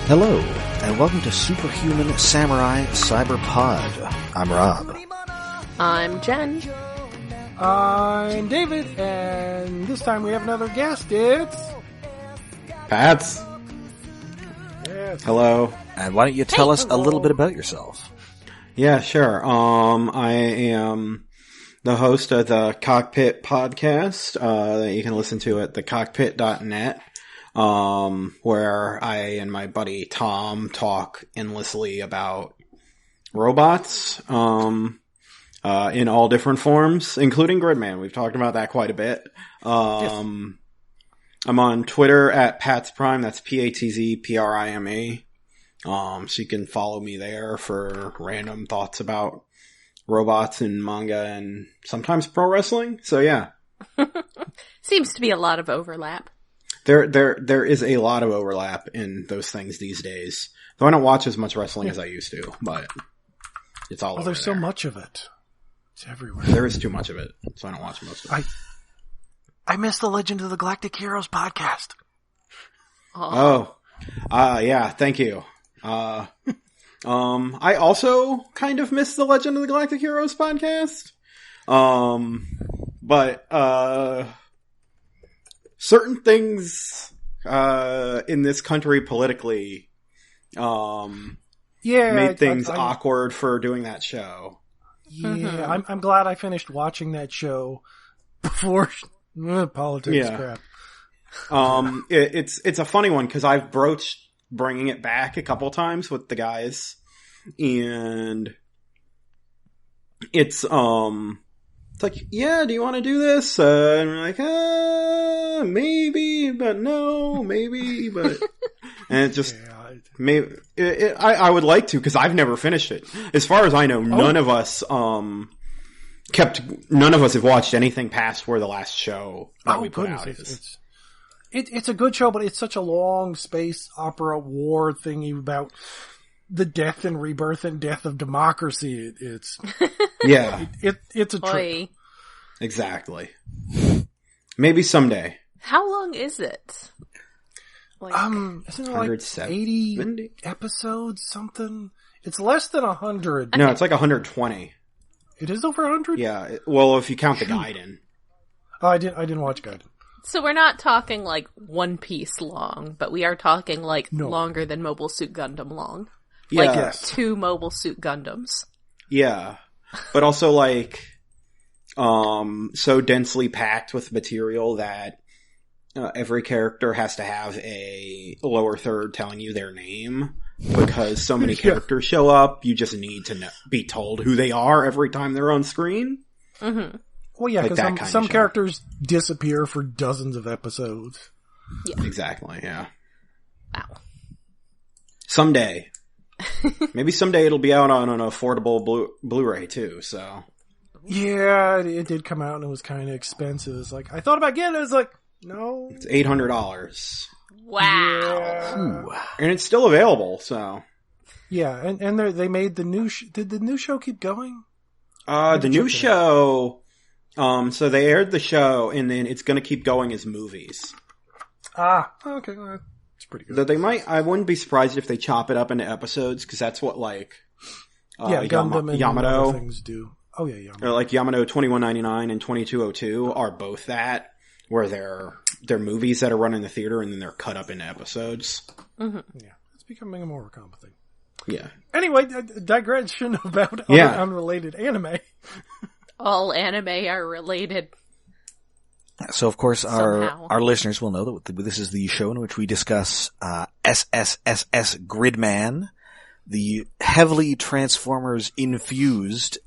Hello, and welcome to Superhuman Samurai Syber Pod. I'm Rob. I'm Jen. I'm David, and this time we have another guest. It's Pats. Yes. Hello. And why don't you tell us a little bit about yourself? Yeah, sure. I am the host of the Cockpit podcast that you can listen to at thecockpit.net, where I and my buddy Tom talk endlessly about robots in all different forms, including Gridman. We've talked about that quite a bit. Yes. I'm on Twitter at Pat's Prime. That's PATZPRIME. So you can follow me there for random thoughts about robots and manga and sometimes pro wrestling. So yeah. Seems to be a lot of overlap. There is a lot of overlap in those things these days. Though I don't watch as much wrestling as I used to, but it's all over there's there. so much of it. It's everywhere. There is too much of it, so I don't watch most of it. I miss the Legend of the Galactic Heroes podcast. Yeah, thank you. I also kind of miss the Legend of the Galactic Heroes podcast. But certain things, in this country politically, made things awkward for doing that show. Yeah, I'm glad I finished watching that show before politics crap. It's a funny one because I've broached bringing it back a couple times with the guys, and it's like, yeah, do you want to do this? And we're like, maybe, but no, maybe, but, and it just, maybe, I would like to, because I've never finished it. As far as I know, none of us have watched anything past where the last show that we put out is. It's a good show, but it's such a long space opera war thingy about the death and rebirth and death of democracy. It's it's a trip. Exactly. Maybe someday. How long is it? Isn't it like 80 episodes, something? It's less than 100. No, it's like 120. It is over 100? Yeah. Well, if you count the Gaiden. Oh, I didn't watch Gaiden. So we're not talking like One Piece long, but we are talking like longer than Mobile Suit Gundam long. Yeah. Like 2 Mobile Suit Gundams. Yeah. But also like, so densely packed with material that every character has to have a lower third telling you their name, because so many characters show up, you just need to be told who they are every time they're on screen. Mm-hmm. Well, yeah, because some characters disappear for dozens of episodes. Yeah. Exactly, yeah. Wow. Someday. Maybe someday it'll be out on an affordable Blu-ray too, so. Yeah, it did come out and it was kind of expensive. It's like, I thought about getting it, it's like, no. It's $800. Wow. Yeah. And it's still available, so. Yeah, and they made the new did the new show keep going? The new show, so they aired the show and then it's gonna keep going as movies. Okay, well, it's pretty good. Though I wouldn't be surprised if they chop it up into episodes, because that's what Gundam and Yamato other things do. Oh yeah, Yamato. Or like Yamato 2199 and 2202 are both that, where they're movies that are run in the theater and then they're cut up into episodes. Mm-hmm. Yeah, it's becoming a more common thing. Yeah. Anyway, digression about other unrelated anime. All anime are related. So, of course, our listeners will know that this is the show in which we discuss SSSS Gridman, the heavily Transformers-infused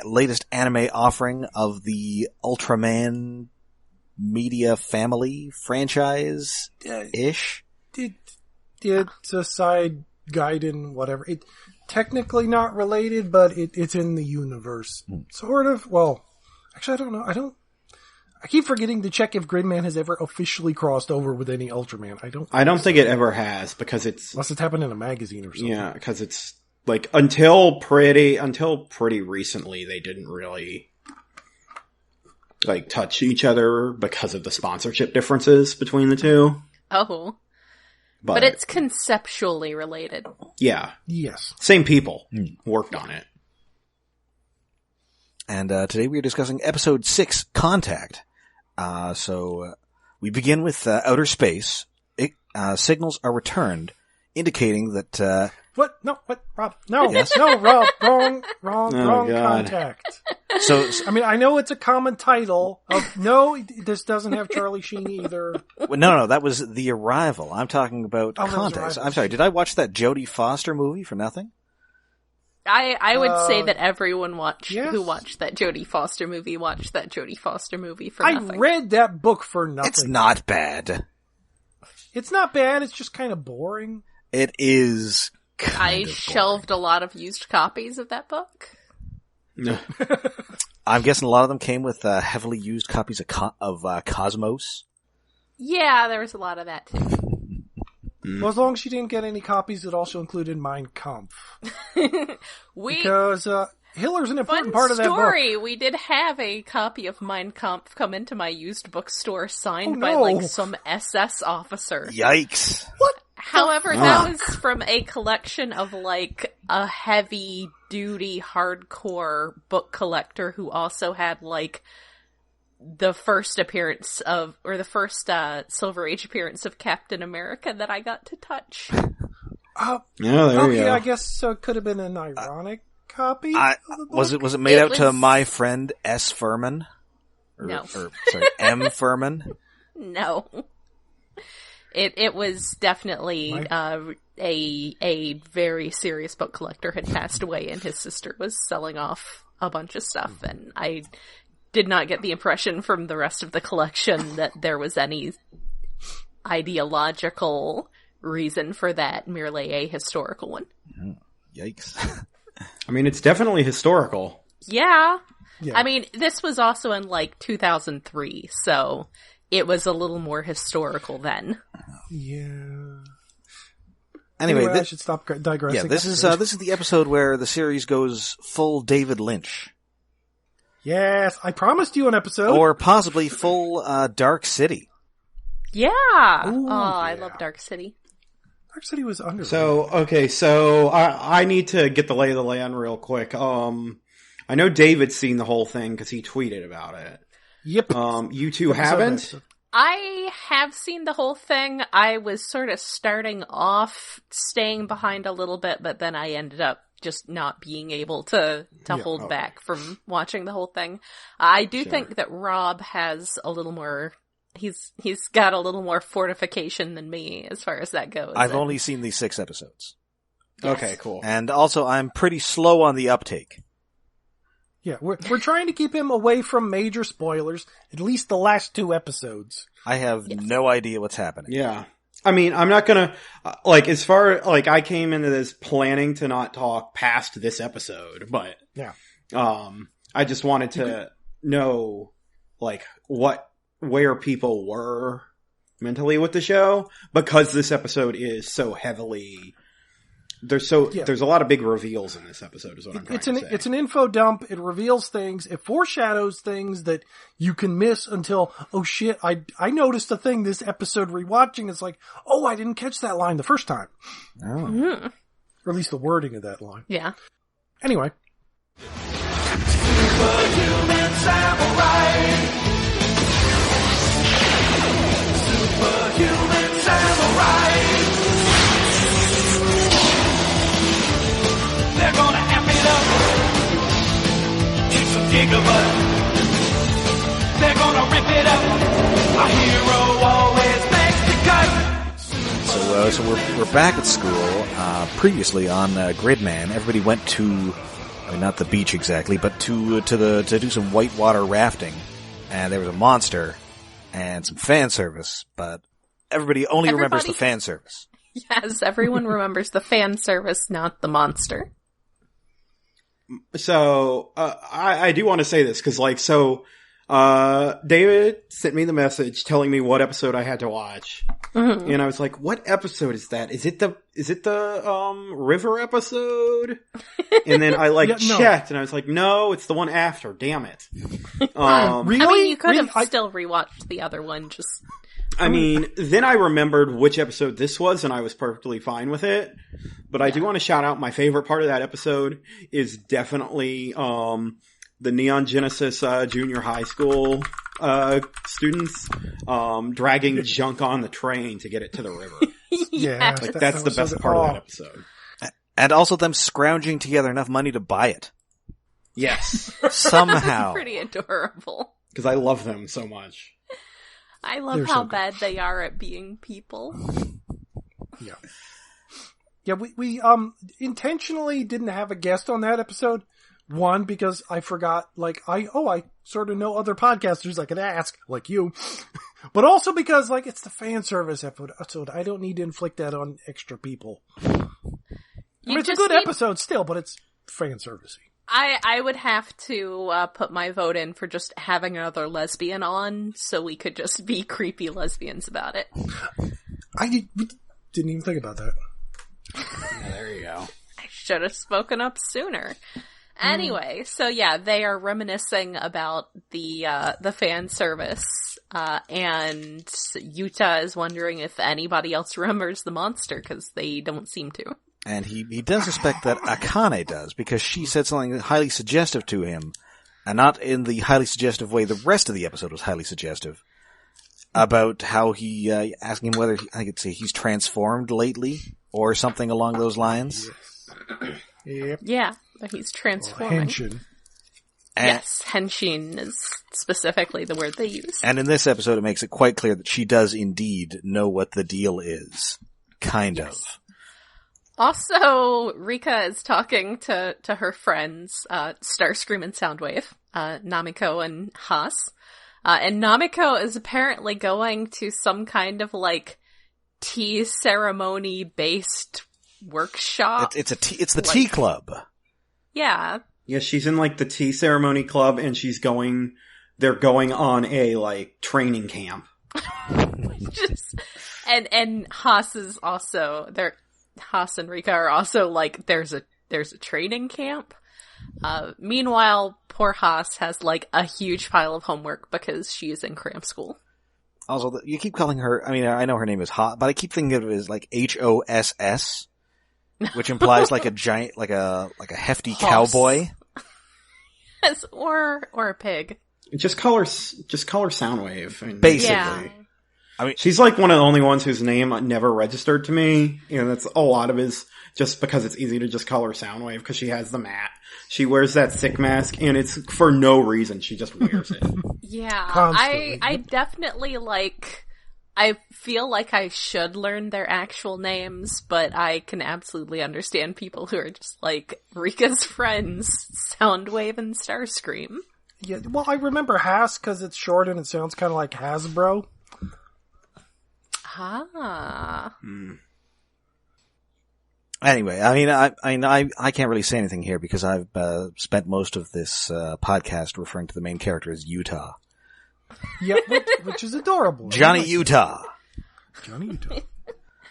latest anime offering of the Ultraman media family franchise-ish. It's a side Gaiden, whatever. It technically not related, but it's in the universe. Sort of. Well, actually, I don't know. I keep forgetting to check if Gridman has ever officially crossed over with any Ultraman. I don't think it ever has, because unless it's happened in a magazine or something. Yeah, because it's like until pretty recently they didn't really like touch each other because of the sponsorship differences between the two. Oh. But it's conceptually related. Yeah. Yes. Same people worked on it. And today we are discussing episode 6, Contact. So we begin with outer space. Signals are returned, indicating that... What? No, what? Rob? No, Yes? no, Rob. Wrong God. Contact. So, I mean, I know it's a common title. No, this doesn't have Charlie Sheen either. no, that was The Arrival. I'm talking about Oh, that was Contact. Arrival. I'm sorry, did I watch that Jodie Foster movie for nothing? I would say that everyone yes. who watched that Jodie Foster movie watched that Jodie Foster movie for I nothing. read that book for nothing. It's not bad. It's not bad. It's just kind of boring. It is I kind of shelved a lot of used copies of that book. No. boring. I'm guessing a lot of them came with heavily used copies of Cosmos. Yeah, there was a lot of that too. Well, as long as you didn't get any copies that also included Mein Kampf. We Because Hitler's an important fun part of that book. story. We did have a copy of Mein Kampf come into my used bookstore signed Oh, by no. like some SS officer. Yikes. What? However, that was from a collection of like a heavy duty hardcore book collector who also had like the first appearance of, or the first Silver Age appearance of Captain America that I got to touch. Yeah, there you Okay, go. I guess it could have been an ironic copy. I, of the book. was it made It out to was- my friend S. Furman? No. Sorry, M. Furman? No. It was definitely a very serious book collector had passed away and his sister was selling off a bunch of stuff, and I did not get the impression from the rest of the collection that there was any ideological reason for that, merely a historical one. Yikes. I mean, it's definitely historical. Yeah. Yeah. I mean, this was also in like 2003, so it was a little more historical then. Yeah. Anyway, I should stop digressing. yeah, this is the episode where the series goes full David Lynch. Yes, I promised you an episode. Or possibly full Dark City. Yeah. Ooh, I yeah. love Dark City. Dark City was underrated. So I need to get the lay of the land real quick. I know David's seen the whole thing because he tweeted about it. Yep. You two haven't? Episode. I have seen the whole thing. I was sort of starting off staying behind a little bit, but then I ended up just not being able to hold back from watching the whole thing. I do think that Rob has a little more, he's got a little more fortification than me as far as that goes. I've only seen these 6 episodes. Yes. Okay, cool. And also, I'm pretty slow on the uptake. Yeah, we're trying to keep him away from major spoilers, at least the last 2 episodes. I have no idea what's happening. Yeah. I mean, I'm not gonna, as far, I came into this planning to not talk past this episode, but, Yeah. I just wanted to know, where people were mentally with the show, because this episode is so heavily, there's a lot of big reveals in this episode is what I'm trying to say. It's an info dump. It reveals things. It foreshadows things that you can miss until, oh shit, I noticed a thing this episode rewatching. It's like, oh, I didn't catch that line the first time. Oh. Mm-hmm. Or at least the wording of that line. Yeah. Anyway. Superhuman samurai. Superhuman samurai. They're gonna amp it up. Take some gigabyte. They're gonna rip it up. A hero always makes the cut. So we're back at school. Previously on Gridman, everybody went to, I mean, not the beach exactly, but to do some whitewater rafting, and there was a monster and some fan service. But everybody only remembers the fan service. Yes, everyone remembers the fan service, not the monster. So, I do want to say this, because, David sent me the message telling me what episode I had to watch. Mm-hmm. And I was like, what episode is that? Is it the river episode? And then I checked and I was like, no, it's the one after. Damn it. Really? I mean, you could have Really? still rewatched the other one, just I mean, then I remembered which episode this was, and I was perfectly fine with it. But I do want to shout out my favorite part of that episode is definitely the Neon Genesis junior high school students dragging junk on the train to get it to the river. Yeah, Like that's the best part of that episode. And also them scrounging together enough money to buy it. Yes, Somehow. Pretty adorable. because I love them so much. I love They're how so good. bad they are at being people. Yeah. Yeah, we intentionally didn't have a guest on that episode. One, because I forgot, I sort of know other podcasters I could ask, like you. But also because, it's the fan service episode. I don't need to inflict that on extra people. It's a good episode still, but it's fan servicey. I would have to put my vote in for just having another lesbian on, so we could just be creepy lesbians about it. We didn't even think about that. Yeah, there you go. I should have spoken up sooner. Anyway, so yeah, they are reminiscing about the fan service, and Yuta is wondering if anybody else remembers the monster, because they don't seem to. And he does suspect that Akane does, because she said something highly suggestive to him, and not in the highly suggestive way the rest of the episode was highly suggestive, about how he, asking him whether, I could say he's transformed lately, or something along those lines. Yep. Yeah, but he's transforming. Henshin. Yes, henshin is specifically the word they use. And in this episode, it makes it quite clear that she does indeed know what the deal is. Kind of. Also, Rika is talking to her friends, Starscream and Soundwave, Namiko and Haas. And Namiko is apparently going to some kind of, tea ceremony-based workshop. It's the tea club. Yeah. Yeah, she's in the tea ceremony club, and they're going on a training camp. And Haas is also Haas and Rika are also there's a training camp. Meanwhile, poor Haas has a huge pile of homework because she is in cram school. Also, you keep calling her, I know her name is Hot, but I keep thinking of it as Hoss, which implies a giant, a hefty Hoss. cowboy. Yes, or a pig. Just call her Soundwave. Basically. Yeah. She's one of the only ones whose name never registered to me. That's a lot of it is just because it's easy to just call her Soundwave because she has the mat. She wears that sick mask, and it's for no reason. She just wears it. Yeah. Constantly. I definitely I feel like I should learn their actual names, but I can absolutely understand people who are just Rika's friends, Soundwave and Starscream. Yeah, well, I remember Haas because it's short and it sounds kind of like Hasbro. Ah. Anyway, I can't really say anything here because I've spent most of this podcast referring to the main character as Utah. Yeah, which is adorable. Johnny Utah. Johnny Utah.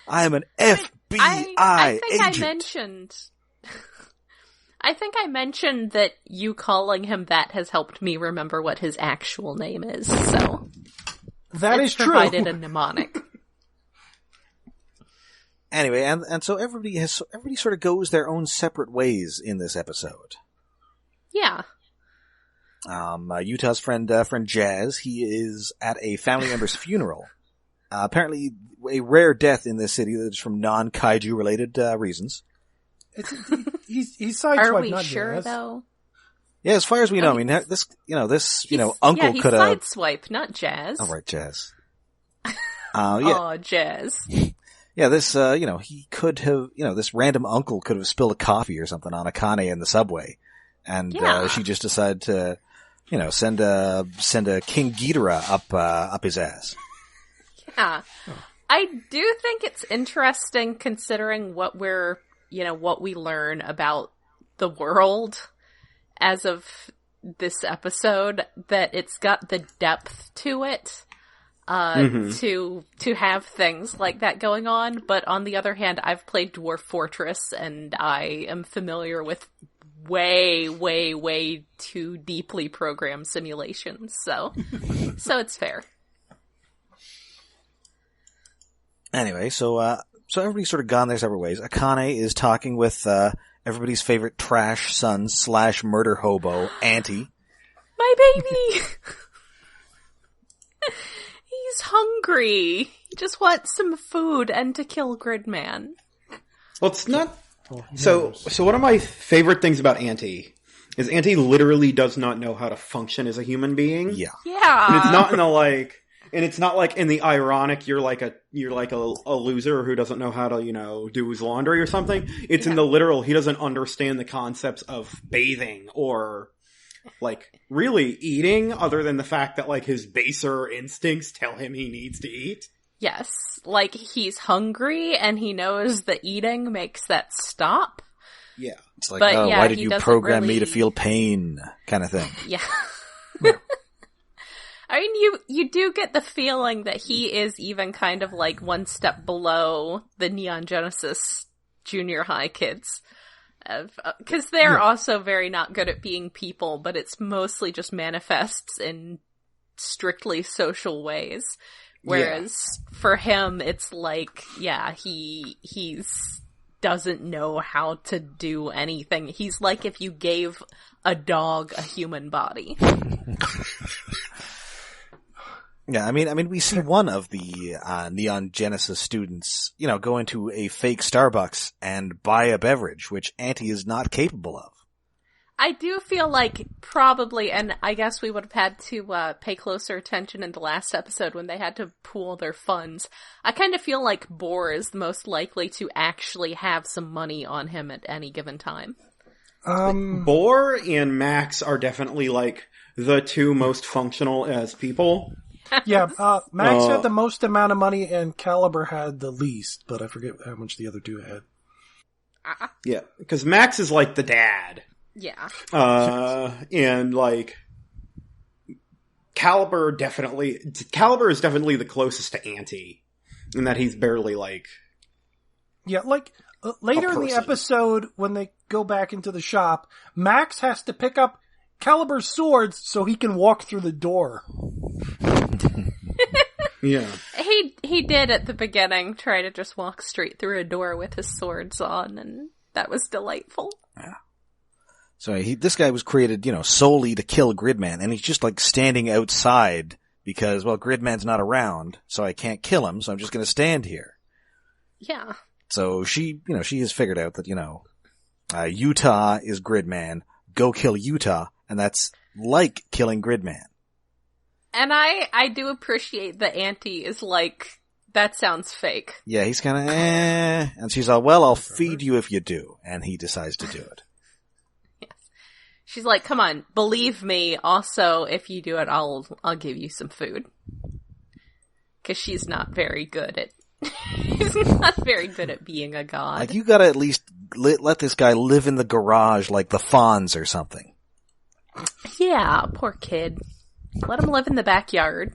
I am an FBI I think agent. I think I mentioned that you calling him that has helped me remember what his actual name is, so That it's is true. provided a mnemonic. Anyway, and so everybody sort of goes their own separate ways in this episode. Yeah. Utah's friend Jazz, he is at a family member's funeral. Apparently a rare death in this city that is from non-kaiju related reasons. He's sideswiped. Are we not sure Jazz. though? Yeah, as far as we know, this uncle he's could have. sideswipe, not Jazz. Oh, right, Jazz. Yeah. Oh, Jazz. Yeah, this, he could have, this random uncle could have spilled a coffee or something on Akane in the subway. And, Yeah. she just decided to, send a King Ghidorah up his ass. Yeah. I do think it's interesting considering what we learn about the world as of this episode, that it's got the depth to it. To have things like that going on, but on the other hand, I've played Dwarf Fortress and I am familiar with way, way, way too deeply programmed simulations, so it's fair. Anyway, so everybody's sort of gone their separate ways. Akane is talking with everybody's favorite trash son / murder hobo, Auntie. My baby! He's hungry. He just wants some food and to kill Gridman. Well, it's not... So one of my favorite things about Auntie is Auntie literally does not know how to function as a human being. Yeah. Yeah. And it's not in the like... And it's not like in the ironic, you're like a loser who doesn't know how to, do his laundry or something. It's in the literal, he doesn't understand the concepts of bathing or, like, really eating, other than the fact that, like, his baser instincts tell him he needs to eat. Yes. Like, he's hungry and he knows that eating makes that stop. Yeah. It's like, But, yeah, why did he you doesn't program me really- to feel pain? Kind of thing. Yeah. I mean, you do get the feeling that he is even kind of like one step below the Neon Genesis junior high kids. Because they're also very not good at being people, but it's mostly just manifests in strictly social ways. Whereas for him, it's like, he's doesn't know how to do anything. He's like if you gave a dog a human body. Yeah, I mean, we see one of the Neon Genesis students, go into a fake Starbucks and buy a beverage, which Auntie is not capable of. I do feel like probably, and I guess we would have had to pay closer attention in the last episode when they had to pool their funds. I kind of feel like Boar is the most likely to actually have some money on him at any given time. Boar and Max are definitely, like, the two most functional as people. Yeah, Max had the most amount of money and Caliber had the least, but I forget how much the other two had. Yeah, because Max is like the dad. Yeah. And like, Caliber is definitely the closest to Auntie, in that he's barely like... Yeah, like, later in the episode, when they go back into the shop, Max has to pick up Caliber's swords so he can walk through the door. Yeah. He did at the beginning try to just walk straight through a door with his swords on, and that was delightful. Yeah. So this guy was created, solely to kill Gridman, and he's just like standing outside because, well, Gridman's not around, so I can't kill him, so I'm just gonna stand here. Yeah. So she has figured out that, Utah is Gridman, go kill Utah, and that's like killing Gridman. And I do appreciate that Auntie is like, that sounds fake. Yeah, he's kind of, and she's all, well, I'll feed you if you do, and he decides to do it. Yes. She's like, come on, believe me, also, if you do it, I'll give you some food. Because she's not very good at, she's not very good at being a god. Like, you gotta at least let this guy live in the garage like the Fonz or something. Yeah, poor kid. Let him live in the backyard.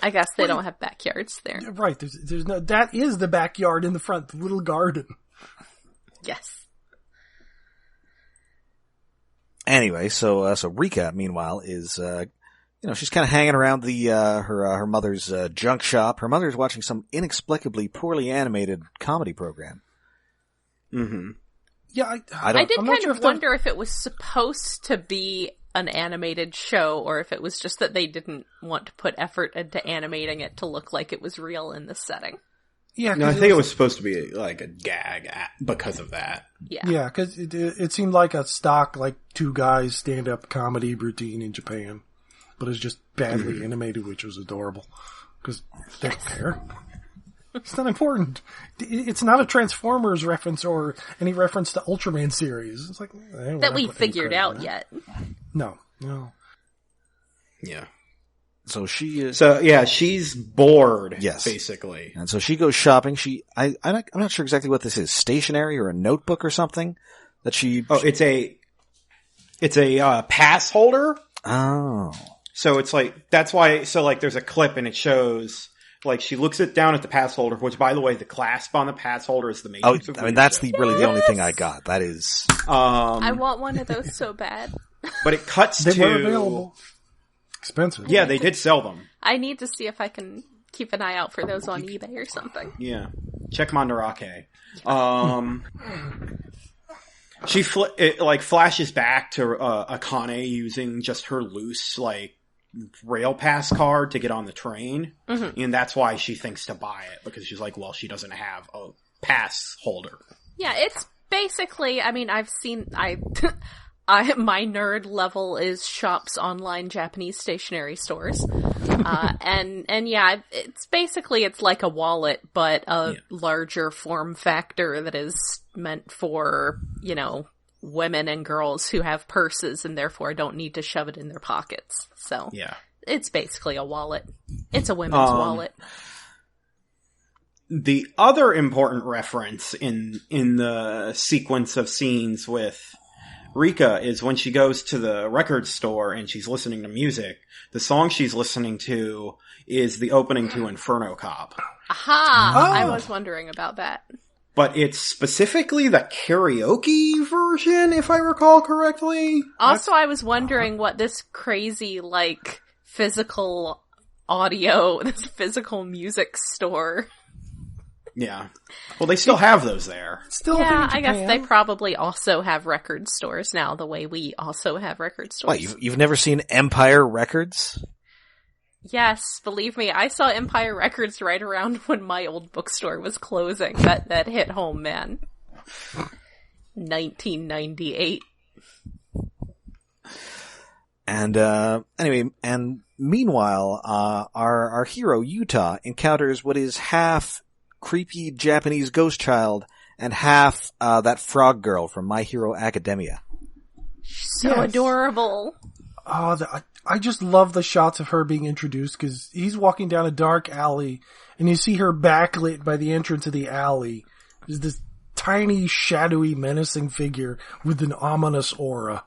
I guess they don't have backyards there. Right, there's no, that is the backyard in the front, the little garden. Yes. Anyway, so Rika, meanwhile, is, she's kind of hanging around the, her mother's, junk shop. Her mother's watching some inexplicably poorly animated comedy program. Mm-hmm. Yeah, I did kind of wonder if it was supposed to be an animated show, or if it was just that they didn't want to put effort into animating it to look like it was real in this setting. Yeah, no, I think it was supposed to be like a gag because of that. Yeah, because it seemed like a stock, like, two guys stand-up comedy routine in Japan, but it's just badly animated, which was adorable. Because they don't care. It's not important. It's not a Transformers reference or any reference to Ultraman series. It's like that we figured out yet. No. Yeah. So she is. So yeah, she's bored. Yes, basically. And so she goes shopping. I'm not sure exactly what this is. Stationery or a notebook or something that she. Oh, it's a pass holder. Oh. So it's like that's why. So like, there's a clip and it shows. Like, she looks down at the pass holder, which, by the way, the clasp on the pass holder is the main. Oh, I mean, that's really the only thing I got. That is. I want one of those so bad. But it cuts they to. Were available. Expensive. Yeah, they did sell them. I need to see if I can keep an eye out for those on eBay or something. Yeah. Check Mandarake. She flashes back to Akane using just her loose, rail pass card to get on the train. Mm-hmm. And that's why she thinks to buy it, because she's like, well, she doesn't have a pass holder. Yeah, it's basically, I mean, I've seen, my nerd level is shops online Japanese stationery stores. And yeah, it's like a wallet, but a larger form factor that is meant for, women and girls who have purses and therefore don't need to shove it in their pockets. So yeah, it's basically a wallet. It's a women's wallet. The other important reference in the sequence of scenes with Rika is when she goes to the record store and she's listening to music. The song she's listening to is the opening to Inferno Cop. Aha! Oh. I was wondering about that. But it's specifically the karaoke version, if I recall correctly. Also, I was wondering what this crazy, physical audio, this physical music store... Yeah. Well, they still have those there. Still, yeah, I guess they probably also have record stores now, the way we also have record stores. What, you've never seen Empire Records? Yes, believe me, I saw Empire Records right around when my old bookstore was closing. That hit home, man. 1998. And, anyway, and meanwhile, our hero, Utah, encounters what is half creepy Japanese ghost child and half that frog girl from My Hero Academia. So adorable. Oh, I just love the shots of her being introduced, because he's walking down a dark alley and you see her backlit by the entrance of the alley. There's this tiny, shadowy, menacing figure with an ominous aura.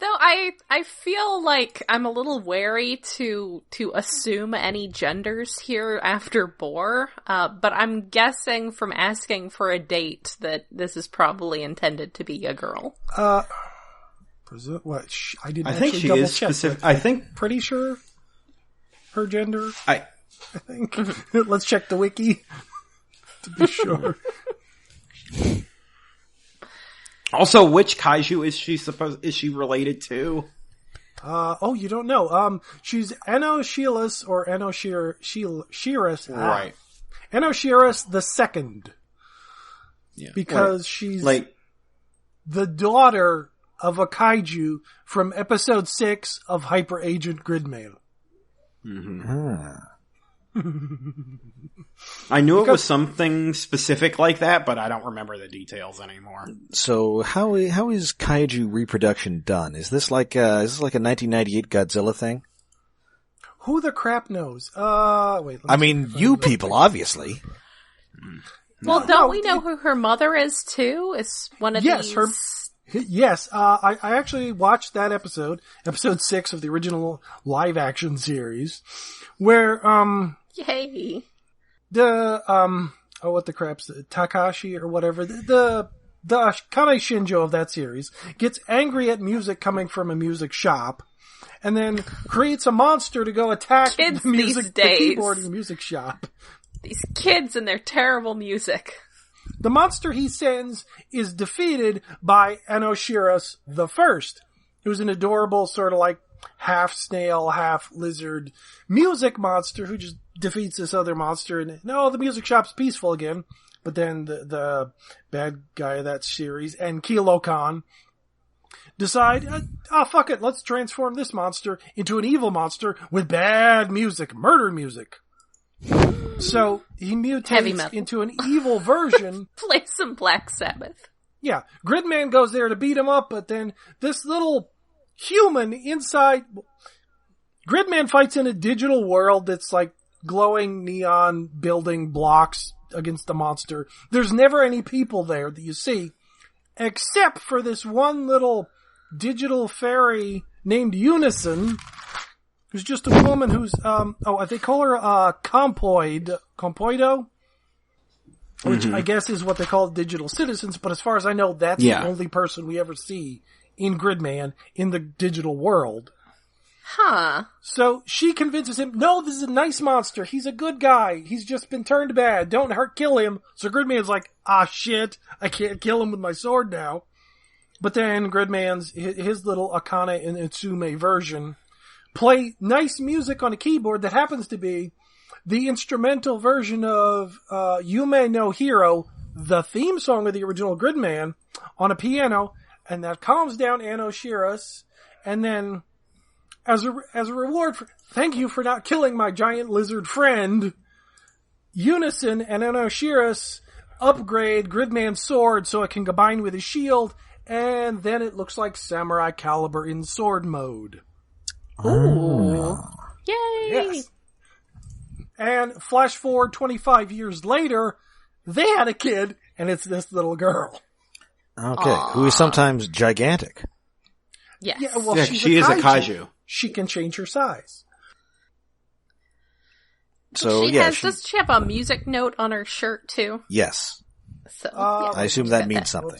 Though I feel like I'm a little wary to assume any genders here after Boar, but I'm guessing from asking for a date that this is probably intended to be a girl. What? I didn't. I think she is specific. I think pretty sure her gender. I think. Let's check the wiki to be sure. Also, which kaiju is she related to? You don't know. She's Enoshiras or Enoshiras. Right. Enoshiras the second. Yeah. Because she's the daughter of a kaiju from episode 6 of Hyper Agent Gridman. Mm-hmm. I knew it was something specific like that, but I don't remember the details anymore. So how is kaiju reproduction done? Is this like a 1998 Godzilla thing? Who the crap knows? Wait. I mean, you people, obviously. Well, don't we know who her mother is too? Is one of these? Yes, I actually watched that episode 6 of the original live action series, where yay. What the crap's Takashi or whatever, the Kane Shinjo of that series gets angry at music coming from a music shop and then creates a monster to go attack the keyboard in the music shop. These kids and their terrible music. The monster he sends is defeated by Enoshiras the First, who's an adorable sort of half snail, half lizard music monster who just defeats this other monster, and the music shop's peaceful again. But then the bad guy of that series and Kilo-kan decide, fuck it, let's transform this monster into an evil monster with bad music, murder music. So he mutates into an evil version. Play some Black Sabbath. Yeah, Gridman goes there to beat him up, but then this little human inside... Gridman fights in a digital world that's like glowing neon building blocks against the monster. There's never any people there that you see, except for this one little digital fairy named Unison, who's just a woman who's, they call her, Compoido, which I guess is what they call digital citizens, but as far as I know, that's the only person we ever see in Gridman in the digital world. Huh. So she convinces him, no, this is a nice monster. He's a good guy. He's just been turned bad. Don't kill him. So Gridman's like, shit, I can't kill him with my sword now. But then Gridman's, his little Akane and Itsume version, play nice music on a keyboard that happens to be the instrumental version of Yume no Hero, the theme song of the original Gridman, on a piano, and that calms down Anoshiras, and then, as a reward for, thank you for not killing my giant lizard friend, Unison and Anoshiras upgrade Gridman's sword so it can combine with his shield, and then it looks like Samurai Caliber in sword mode. Ooh. Yay! Yes. And flash forward 25 years later, they had a kid, and it's this little girl. Okay, Aww. who is sometimes gigantic. Yes. Yeah, well, Yeah, she is a kaiju. She can change her size. So Does she have a music note on her shirt too? Yes. So I assume that means something.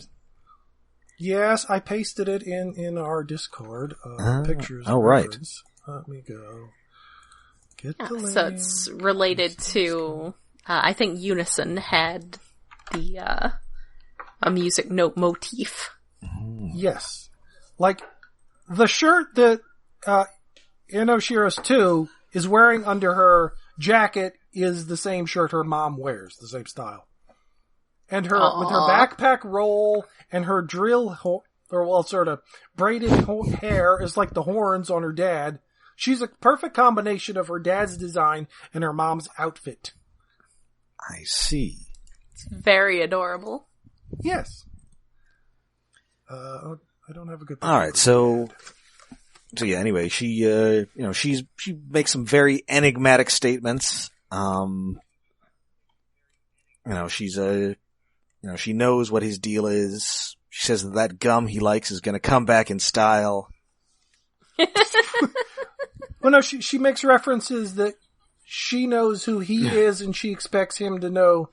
Yes, I pasted it in our Discord. Pictures. Oh, right. Words. Let me go. Get the link. So it's related to, I think Unison had the, a music note motif. Yes. Like, the shirt that, Inoshiras 2 is wearing under her jacket is the same shirt her mom wears, the same style. And with her backpack roll and her sort of braided hair is like the horns on her dad. She's a perfect combination of her dad's design and her mom's outfit. I see. It's very adorable. Yes. I don't have a good. All right, so yeah. Anyway, she makes some very enigmatic statements. She knows what his deal is. She says that gum he likes is going to come back in style. Well, no, she makes references that she knows who he is and she expects him to know,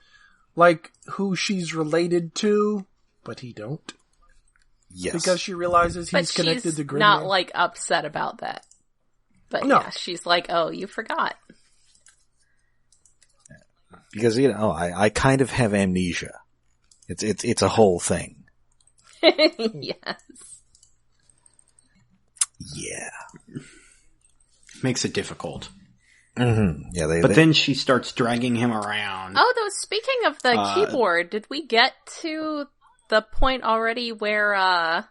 like, who she's related to, but he don't. Yes. Because she realizes he's connected to Gridman. Not, like, upset about that. But no. Yeah, she's like, oh, you forgot. Because, I kind of have amnesia. It's a whole thing. Yes. Yeah. Makes it difficult. Mm-hmm. Yeah, but then she starts dragging him around. Oh, though, speaking of the keyboard, did we get to the point already where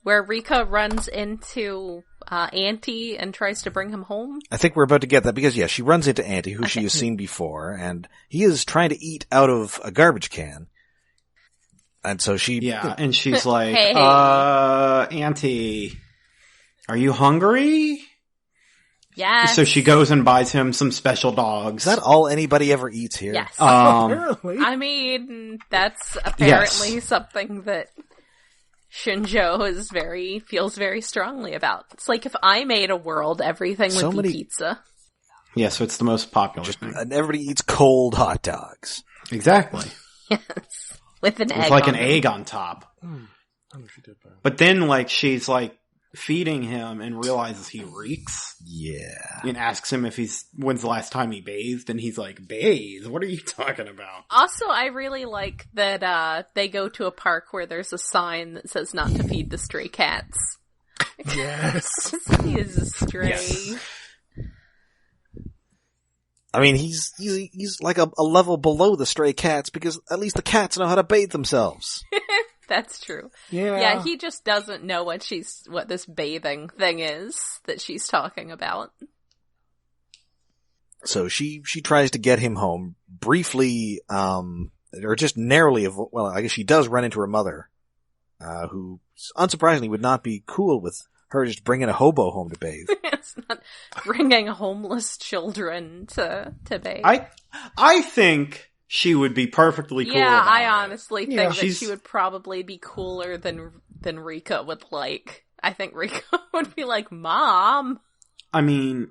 Rika runs into Auntie and tries to bring him home? I think we're about to get that because, she runs into Auntie, who she has seen before, and he is trying to eat out of a garbage can. And so she... Yeah, and she's like, Hey. Auntie, are you hungry? Yes. So she goes and buys him some special dogs. Is that all anybody ever eats here? Yes. Apparently. I mean, that's apparently something that Shinjo feels very strongly about. It's like if I made a world, everything would be pizza. Yeah, so it's the most popular thing. And everybody eats cold hot dogs. Exactly. Yes. With an egg. With like on an them. egg on top. I know she did that. But then, like, she's like feeding him and realizes he reeks. Yeah. And asks him when's the last time he bathed, and he's like, bathe? What are you talking about? Also, I really like that they go to a park where there's a sign that says not to feed the stray cats. Yes. He is a stray. Yes. I mean, he's like a level below the stray cats because at least the cats know how to bathe themselves. That's true. Yeah. He just doesn't know what this bathing thing is that she's talking about. So she tries to get him home briefly, or just narrowly. I guess she does run into her mother, who unsurprisingly would not be cool with her just bringing a hobo home to bathe. It's not bringing homeless children to bathe. I think she would be perfectly cool. Yeah, about I it. honestly think that She's- she would probably be cooler than Rika would like. I think Rika would be like, Mom. I mean,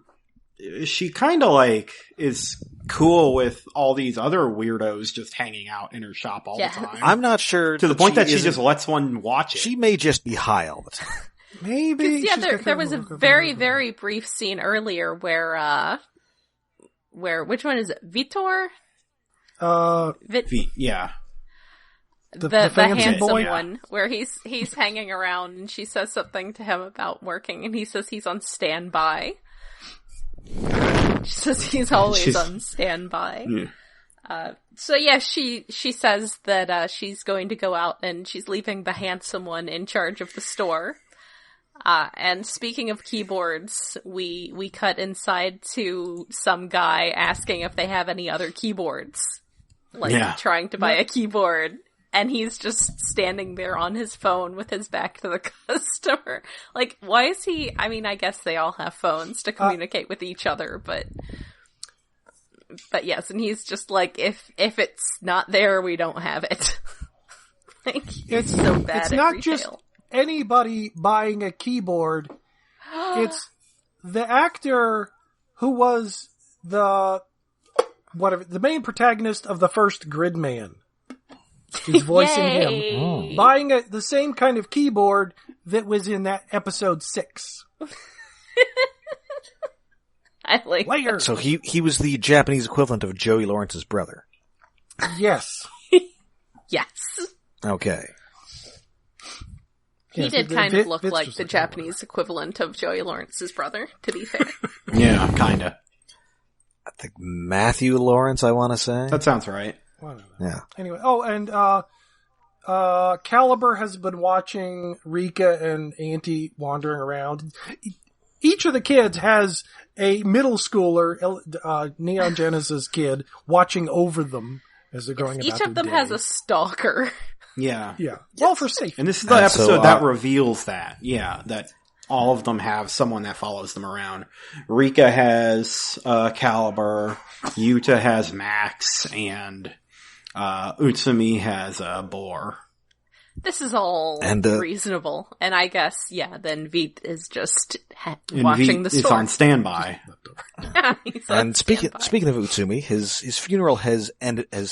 she kind of like is cool with all these other weirdos just hanging out in her shop all Yeah. the time. I'm not sure to the point that she isn't- just lets one watch it. She may just be high all the time. Maybe. Yeah, she's got there kind was a of look very, over very brief scene earlier where which one is it? Vitor? Yeah. The fancy handsome boy? one, where he's hanging around and she says something to him about working and he says he's on standby. She says he's always on standby. So yeah, she says that she's going to go out and she's leaving the handsome one in charge of the store. And speaking of keyboards, we cut inside to some guy asking if they have any other keyboards. Trying to buy a keyboard. And he's just standing there on his phone with his back to the customer. Like, why is he... I mean, I guess they all have phones to communicate with each other, but yes, and he's just like, if it's not there, we don't have it. Like, It's so bad It's at not retail. just anybody buying a keyboard. It's the actor who was the main protagonist of the first Gridman. He's voicing him. Buying the same kind of keyboard that was in that episode 6. I like Later. So he was the Japanese equivalent of Joey Lawrence's brother. Yes. Yes. Okay. He Yes, did the- kind of look Vince like was the like, Japanese equivalent of Joey Lawrence's brother, to be fair. Yeah, kinda. I think Matthew Lawrence, I want to say. That sounds right. Yeah. Anyway, and Caliber has been watching Rika and Auntie wandering around. Each of the kids has a middle schooler, Neon Genesis kid, watching over them as they're going about Each of their them has day. a stalker. Yeah. Yeah. Well, for safety. And this is the And episode so, that reveals that. Yeah, that all of them have someone that follows them around. Rika has Caliber, Yuta has Max, and Utsumi has Boar. This is all And, reasonable. And I guess, yeah, then Veet is just And watching V the is store. on standby. He's on And speaking standby. of Utsumi, his funeral has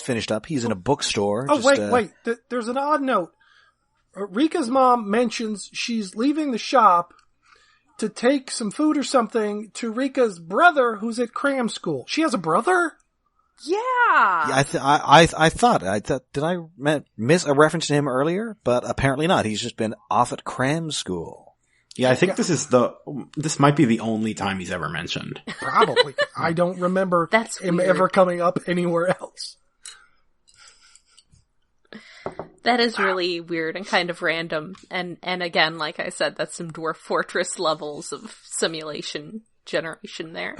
finished up. He's in a bookstore. Oh, just, wait. There's an odd note. Rika's mom mentions she's leaving the shop to take some food or something to Rika's brother who's at cram school. She has a brother? Yeah. Yeah, I thought, did I miss a reference to him earlier? But apparently not. He's just been off at cram school. Yeah, I think this might be the only time he's ever mentioned. Probably. I don't remember That's him weird. ever coming up anywhere else. That is really weird and kind of random. And again, like I said, that's some Dwarf Fortress levels of simulation generation there.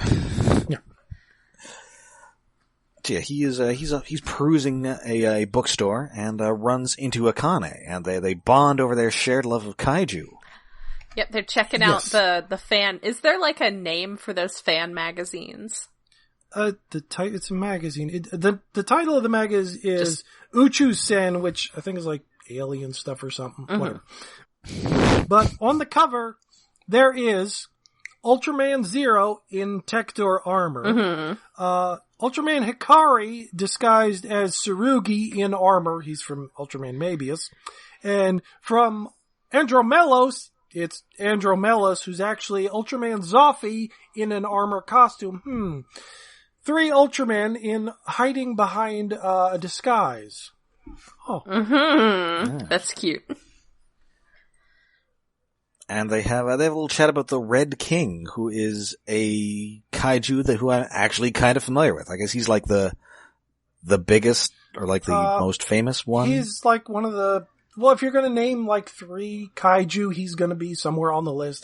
Yeah, he's perusing a bookstore and runs into Akane, and they bond over their shared love of kaiju. Yep, they're checking out Yes. the fan. Is there like a name for those fan magazines? It's a magazine. The title of the magazine is Uchu-sen, which I think is like alien stuff or something. Whatever. But on the cover, there is Ultraman Zero in Tector armor. Ultraman Hikari disguised as Tsurugi in armor. He's from Ultraman Mabius. And from Andromelos, it's Andromelos, who's actually Ultraman Zoffi in an armor costume. 3 Ultramen in hiding behind a disguise. Oh. That's cute. And they have a little chat about the Red King, who is a kaiju who I'm actually kind of familiar with. I guess he's like the biggest or like the most famous one. He's like one of the... Well, if you're going to name like 3 kaiju, he's going to be somewhere on the list.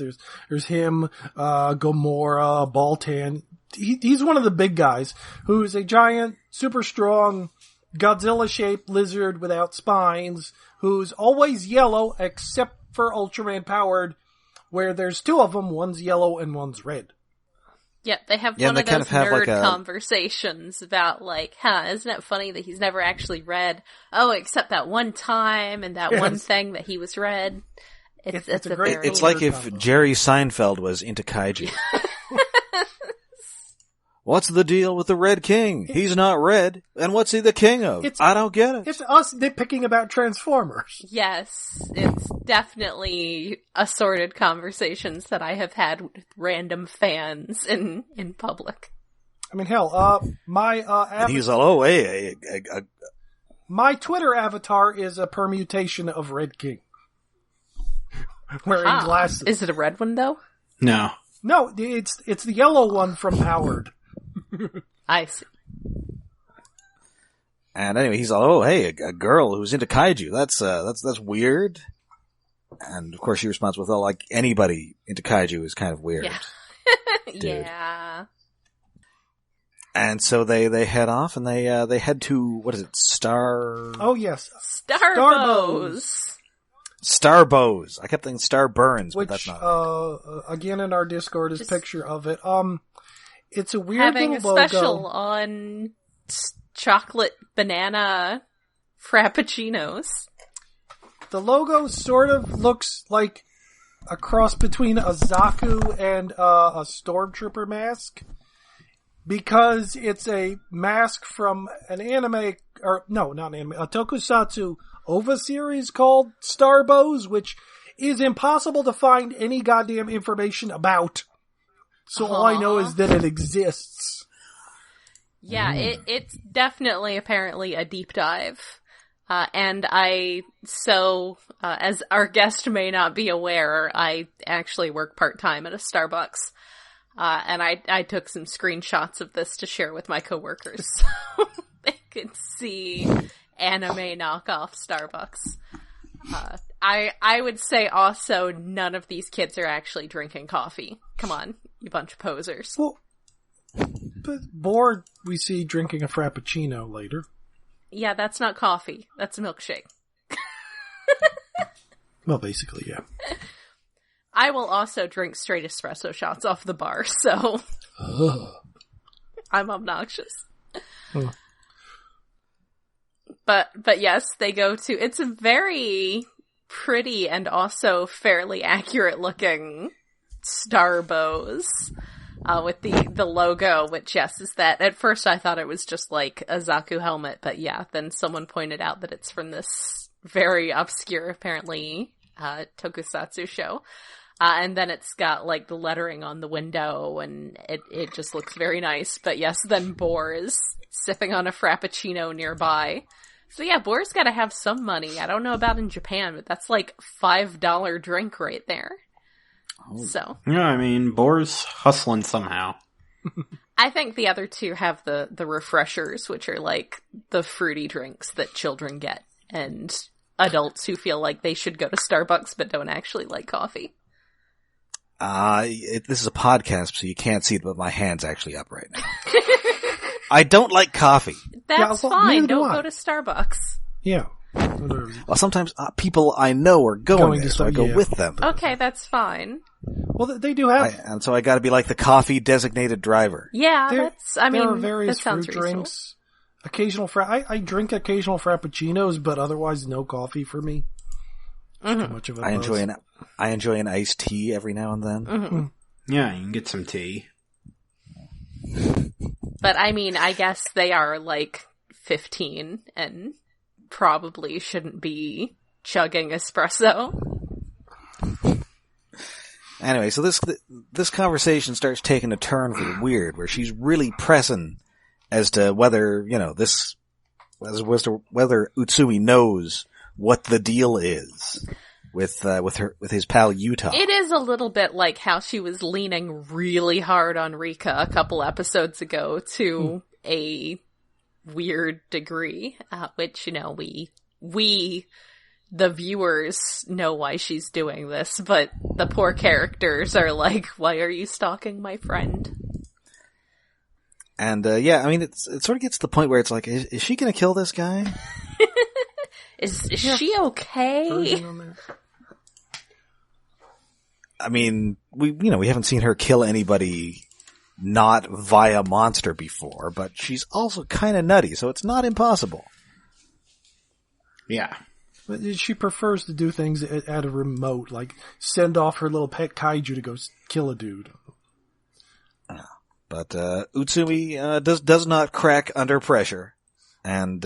There's him, Gomorrah, Baltan. He's one of the big guys who's a giant, super strong, Godzilla-shaped lizard without spines who's always yellow except for Ultraman Powered, where there's 2 of them. One's yellow and one's red. Yeah, they have Yeah, one and of they kind those of have, nerd like, a- conversations about like, isn't it funny that he's never actually red? Oh, except that one time and that one Yes. thing that he was red. It's a a great- very... It's like Weird if combo. Jerry Seinfeld was into kaiju. What's the deal with the Red King? He's not red. And what's he the king of? I don't get it. It's us nitpicking about Transformers. Yes, it's definitely assorted conversations that I have had with random fans in public. I mean, hell, And he's all, oh, hey, my Twitter avatar is a permutation of Red King. Wearing glasses. Is it a red one, though? No. No, it's the yellow one from Howard. I see. And anyway, he's all, oh, hey, a girl who's into kaiju. That's weird. And of course she responds with, oh, like anybody into kaiju is kind of weird. Yeah. Yeah. And so they head off and they head to, what is it, Oh, yes. Starbows. Starbows. I kept thinking Starburns, but Which, that's not again in our Discord is a picture of it. It's a weird Having a little logo. special on chocolate banana frappuccinos. The logo sort of looks like a cross between a Zaku and a Stormtrooper mask. Because it's a mask from an anime, or no, not an anime, a tokusatsu OVA series called Starbows, which is impossible to find any goddamn information about. So all I know is that it exists. Yeah, it's definitely apparently a deep dive. And as our guest may not be aware, I actually work part-time at a Starbucks. And I took some screenshots of this to share with my coworkers so they could see anime knockoff Starbucks. I would say also none of these kids are actually drinking coffee. Come on, you bunch of posers. Well, but Bored we see drinking a Frappuccino later. Yeah, that's not coffee. That's a milkshake. Well, basically, yeah. I will also drink straight espresso shots off the bar, so I'm obnoxious. Oh. But yes, they go to, it's a very pretty and also fairly accurate looking Starbows, with the logo, which yes, is that, at first I thought it was just like a Zaku helmet, but yeah, then someone pointed out that it's from this very obscure, apparently, tokusatsu show. And then it's got like the lettering on the window and it just looks very nice. But yes, then Boar is sipping on a Frappuccino nearby. So yeah, Boar's gotta have some money. I don't know about in Japan, but that's like $5 drink right there. Oh. So. Yeah, I mean, Boar's hustling somehow. I think the other two have the refreshers, which are like the fruity drinks that children get. And adults who feel like they should go to Starbucks but don't actually like coffee. This is a podcast, so you can't see it, but my hand's actually up right now. I don't like coffee. That's fine. Don't go to Starbucks. Yeah. Well, sometimes people I know are going there, so I go with them. Okay, that's fine. Well, they do have... and so I gotta be like the coffee designated driver. Yeah, there are various that sounds fruit reasonable. drinks. Occasional I drink occasional Frappuccinos, but otherwise no coffee for me. Mm-hmm. Too much of a I buzz. enjoy an iced tea every now and then. Mm-hmm. Yeah, you can get some tea. But I mean, I guess they are like 15 and probably shouldn't be chugging espresso. Anyway, so this conversation starts taking a turn for the weird, where she's really pressing as to whether, whether Utsumi knows what the deal is with his pal Utah. It is a little bit like how she was leaning really hard on Rika a couple episodes ago to a weird degree, which, we, the viewers, know why she's doing this, but the poor characters are like, why are you stalking my friend? And, it sort of gets to the point where it's like, is she gonna kill this guy? Is she okay? I mean, we haven't seen her kill anybody not via monster before, but she's also kind of nutty, so it's not impossible. Yeah. But she prefers to do things at a remote, like send off her little pet kaiju to go kill a dude. But Utsumi does not crack under pressure, and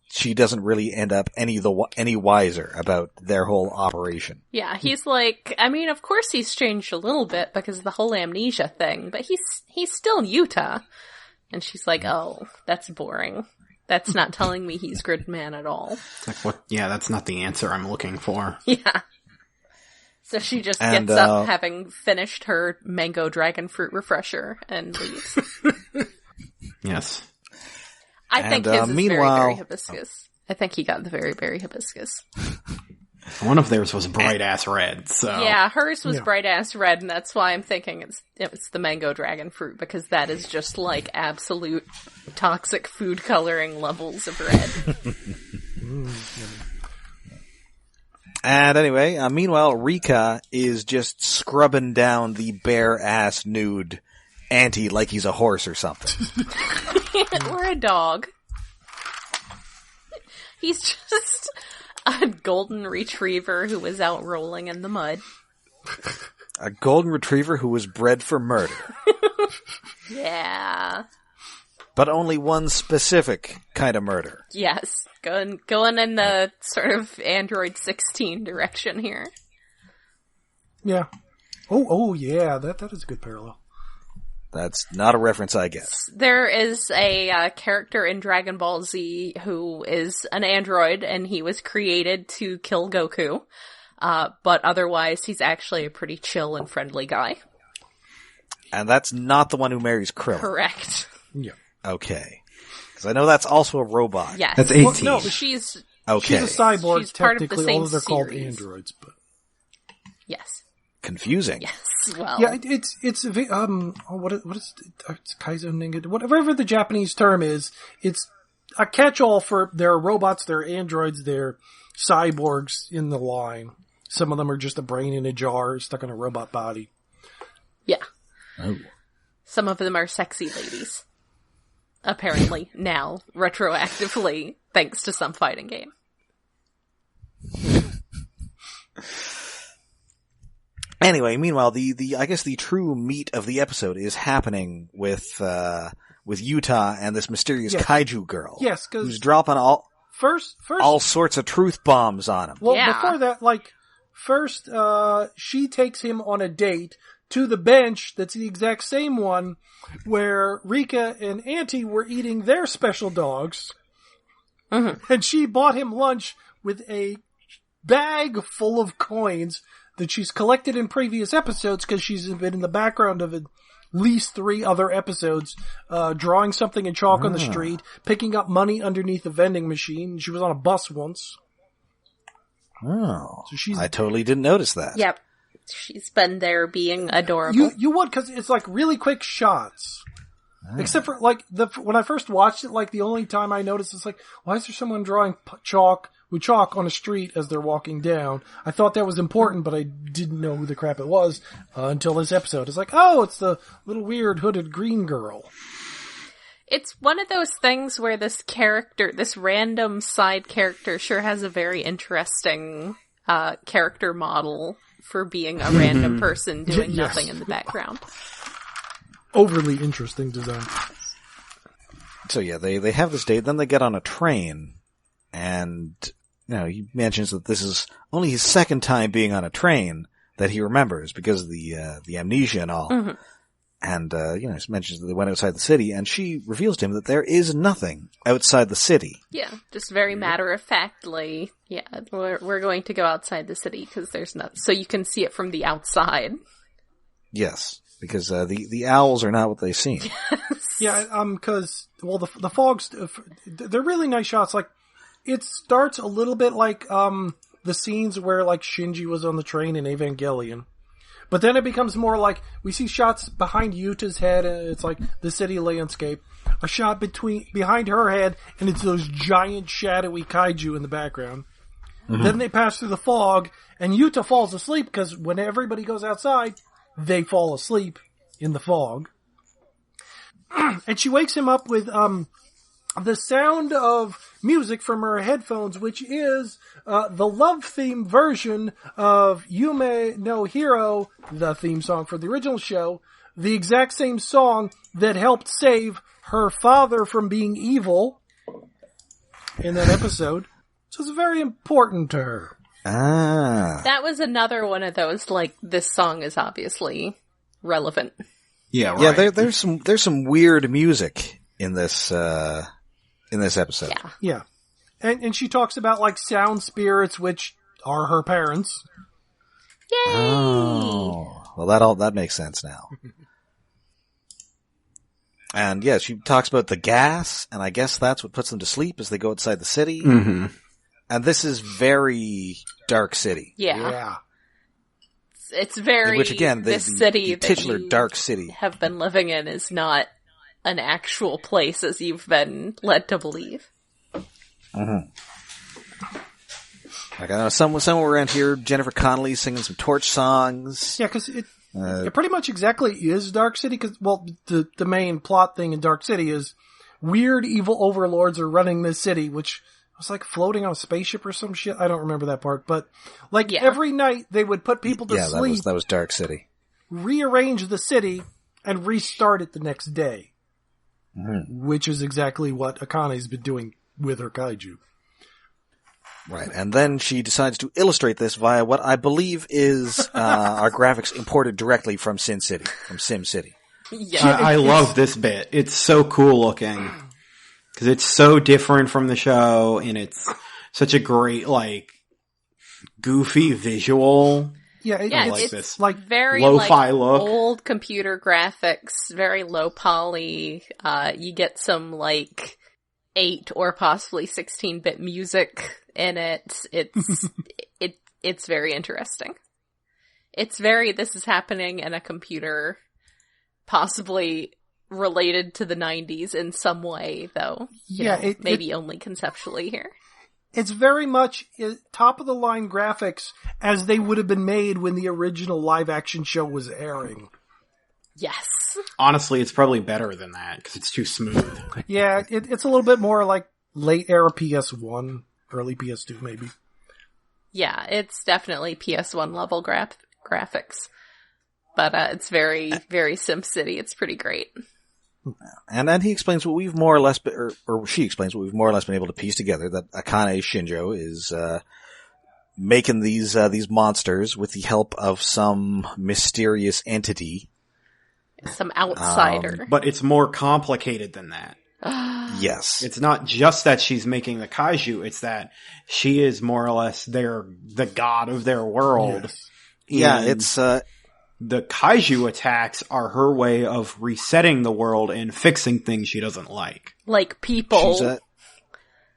she doesn't really end up any wiser about their whole operation. Yeah, he's like, I mean, of course he's changed a little bit because of the whole amnesia thing, but he's still Yuta. And she's like, oh, that's boring. That's not telling me he's Gridman at all. It's like, what? Yeah, that's not the answer I'm looking for. Yeah. So she just gets up, having finished her mango dragon fruit refresher, and leaves. Yes. I think his is very, very hibiscus. I think he got the very, very hibiscus. One of theirs was bright-ass red, so... Yeah, hers was bright-ass red, and that's why I'm thinking it's the mango dragon fruit, because that is just, like, absolute toxic food coloring levels of red. And anyway, meanwhile, Rika is just scrubbing down the bare-ass nude Auntie like he's a horse or something. Or a dog. He's just a golden retriever who was out rolling in the mud. A golden retriever who was bred for murder. Yeah. But only one specific kind of murder. Yes. Going in the sort of Android 16 direction here. Yeah. Oh yeah, that is a good parallel. That's not a reference I get. There is a character in Dragon Ball Z who is an android, and he was created to kill Goku. But otherwise, he's actually a pretty chill and friendly guy. And that's not the one who marries Krillin. Correct. Yeah. Okay. Because I know that's also a robot. Yes. That's 18. Well, no, she's Okay. she's a cyborg, She's part of the technically, same although they're called series. androids. But yes. Confusing. Yes. Well. yeah, it's what is it's Kaizo Ninja, whatever the Japanese term is. It's a catch-all for their robots, their androids, their cyborgs in the line. Some of them are just a brain in a jar stuck in a robot body. Yeah. Oh. Some of them are sexy ladies. Apparently, now, retroactively, thanks to some fighting game. Anyway, meanwhile, I guess the true meat of the episode is happening with Yuta and this mysterious kaiju girl. Yes, because who's dropping all first sorts of truth bombs on him. Well, Yeah. before that, first, she takes him on a date to the bench that's the exact same one where Rika and Auntie were eating their special dogs. Mm-hmm. And she bought him lunch with a bag full of coins that she's collected in previous episodes because she's been in the background of at least 3 other episodes, drawing something in chalk on the street, picking up money underneath a vending machine. She was on a bus once. Oh. So I totally didn't notice that. Yep. She's been there being adorable. You would, because it's really quick shots. Except for when I first watched it, the only time I noticed is why is there someone drawing chalk on a street as they're walking down? I thought that was important, but I didn't know who the crap it was until this episode. It's it's the little weird hooded green girl. It's one of those things where this random side character sure has a very interesting character model for being a random person doing Yes. nothing in the background. Overly interesting design. So yeah, they have this date, then they get on a train, and he mentions that this is only his second time being on a train that he remembers because of the amnesia and all. Mm-hmm. And he mentions that they went outside the city, and she reveals to him that there is nothing outside the city. Yeah, just very matter-of-factly, we're going to go outside the city because there's nothing. So you can see it from the outside. Yes, because the owls are not what they seem. Yeah, because the fogs, they're really nice shots. It starts a little bit like the scenes where Shinji was on the train in Evangelion. But then it becomes more we see shots behind Yuta's head, and it's the city landscape. A shot behind her head, and it's those giant shadowy kaiju in the background. Mm-hmm. Then they pass through the fog, and Yuta falls asleep, because when everybody goes outside, they fall asleep in the fog. And she wakes him up with the sound of music from her headphones, which is the love theme version of Yume no Hero, the theme song for the original show, the exact same song that helped save her father from being evil in that episode. So it's very important to her. Ah. That was another one of those, like, this song is obviously relevant. Yeah, right. Yeah, there's some weird music in this episode. Yeah. Yeah. And she talks about, like, sound spirits, which are her parents. Yay! Oh. Well, that makes sense now. And yeah, she talks about the gas, and I guess that's what puts them to sleep as they go outside the city. Mm-hmm. And this is very Dark City. Yeah. It's very, Which again, this city the titular that you Dark City have been living in is not an actual place as you've been led to believe. Mm-hmm. Like, I know somewhere around here, Jennifer Connelly singing some Torch songs. Yeah, because it pretty much exactly is Dark City, because, well, the main plot thing in Dark City is weird evil overlords are running this city, which was like floating on a spaceship or some shit. I don't remember that part, but like every night they would put people to sleep. That was Dark City. Rearrange the city and restart it the next day. Mm-hmm. Which is exactly what Akane's been doing with her kaiju. Right, and then she decides to illustrate this via what I believe is our graphics imported directly from Sin City, from Sim City. Yeah. I love this bit. It's so cool looking. Because it's so different from the show, and it's such a great, like, goofy visual. Yeah, it's like very lo-fi look. Old computer graphics, very low poly. You get some like 8 or possibly 16-bit music in it. It's it's very interesting. It's very, this is happening in a computer, possibly related to the 90s in some way, though. Maybe only conceptually here. It's very much top-of-the-line graphics as they would have been made when the original live-action show was airing. Yes. Honestly, it's probably better than that, because it's too smooth. Yeah, it's a little bit more like late-era PS1, early PS2, maybe. Yeah, it's definitely PS1 level graphics. But it's very, very SimCity. It's pretty great. And then he explains what we've more or less, or she explains what we've more or less been able to piece together, that Akane Shinjo is making these monsters with the help of some mysterious entity. Some outsider. But it's more complicated than that. Yes. It's not just that she's making the kaiju, it's that she is more or less the god of their world. Yes. Yeah, it's the kaiju attacks are her way of resetting the world and fixing things she doesn't like. Like people.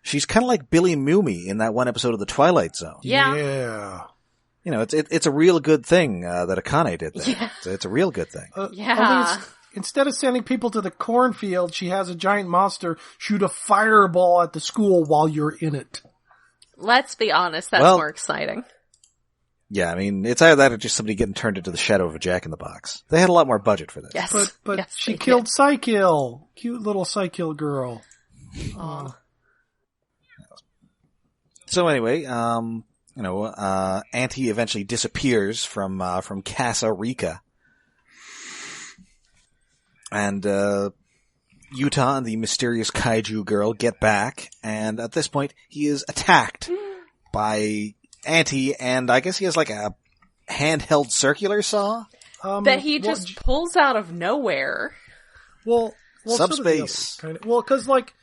She's kind of like Billy Mumi in that one episode of The Twilight Zone. Yeah. You know, it's a real good thing that Akane did there. Yeah. It's a real good thing. Yeah. Instead of sending people to the cornfield, she has a giant monster shoot a fireball at the school while you're in it. Let's be honest, that's more exciting. Yeah, I mean, it's either that or just somebody getting turned into the shadow of a Jack-in-the-Box. They had a lot more budget for this. Yes. But yes, she killed Psykill. Cute little Psykill girl. Aww. So anyway, Auntie eventually disappears from Casa Rica. And, Utah and the mysterious kaiju girl get back, and at this point, he is attacked by Auntie, and I guess he has like a handheld circular saw? That he just pulls out of nowhere. Well, subspace. Kind of. Well, because like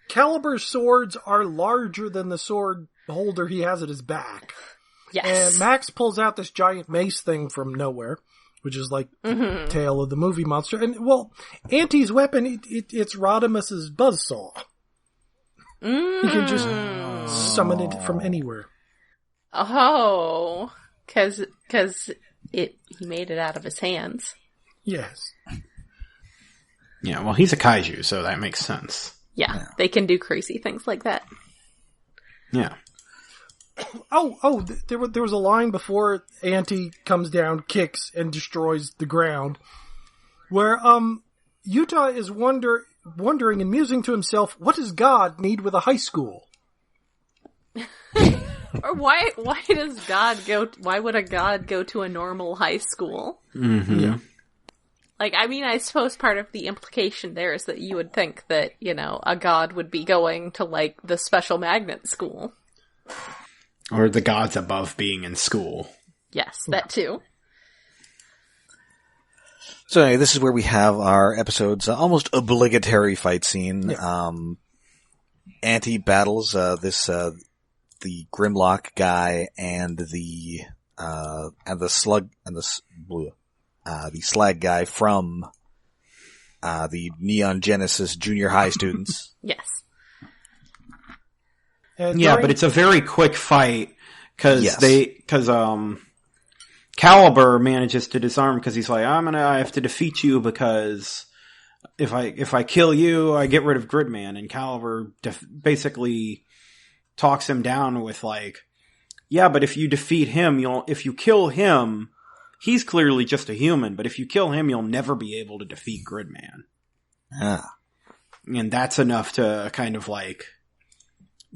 Calibur's swords are larger than the sword holder he has at his back. Yes. And Max pulls out this giant mace thing from nowhere, which is like the tail of the movie monster. And well, Auntie's weapon, it's Rodimus's buzzsaw. He can just summon it from anywhere. Oh, cause he made it out of his hands. Yes. Yeah, well, he's a kaiju, so that makes sense. Yeah, they can do crazy things like that. Yeah. There was a line before Auntie comes down, kicks, and destroys the ground, where Utah is wondering and musing to himself, what does God need with a high school? Or why would a god go to a normal high school? Mm-hmm. Yeah. Like, I mean, I suppose part of the implication there is that you would think that, you know, a god would be going to, like, the special magnet school. Or the gods above being in school. Yes, that too. So anyway, this is where we have our episode's almost obligatory fight scene. Yeah. Auntie battles the Grimlock guy and the slag guy from the Neon Genesis junior high students. Yes. Yeah, but it's a very quick fight because Yes. Caliber manages to disarm because he's like, I have to defeat you because if I kill you, I get rid of Gridman. And Caliber basically talks him down with like, yeah, but if you defeat him, if you kill him, he's clearly just a human, but if you kill him, you'll never be able to defeat Gridman. Ah. And that's enough to kind of like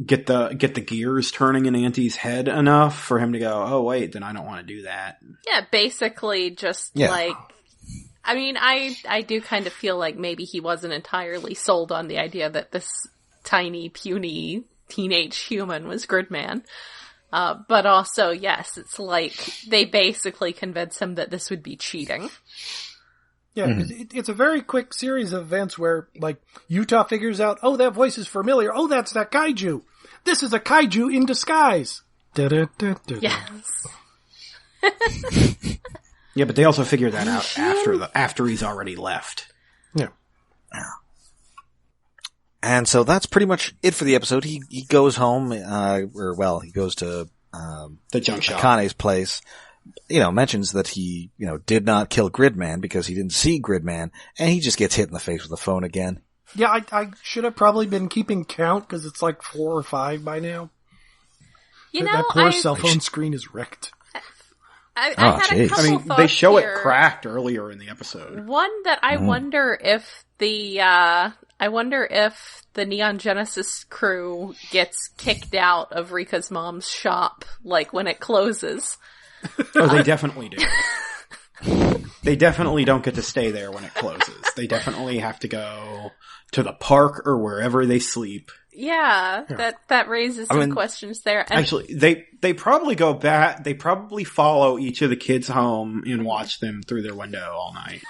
get the gears turning in Auntie's head enough for him to go, oh wait, then I don't want to do that. Yeah, basically just like, I mean, I do kind of feel like maybe he wasn't entirely sold on the idea that this tiny, puny teenage human was Gridman. But also, yes, it's like they basically convince him that this would be cheating. Yeah, it's a very quick series of events where, like, Utah figures out, oh, that voice is familiar. Oh, that's that kaiju. This is a kaiju in disguise. Da-da-da-da-da. Yes. Yeah, but they also figure that out after he's already left. Yeah. And so that's pretty much it for the episode. He goes home, he goes to The junk shop. Akane's place. You know, mentions that he, you know, did not kill Gridman because he didn't see Gridman, and he just gets hit in the face with the phone again. Yeah, I should have probably been keeping count because it's like 4 or 5 by now. You know, that poor cell phone screen is wrecked. I had a couple I mean, thoughts they show here. it cracked earlier in the episode. One that I wonder if the Neon Genesis crew gets kicked out of Rika's mom's shop, like when it closes. Oh, they definitely do. They definitely don't get to stay there when it closes. They definitely have to go to the park or wherever they sleep. Yeah, that raises some questions there. And actually, they probably go back. They probably follow each of the kids home and watch them through their window all night.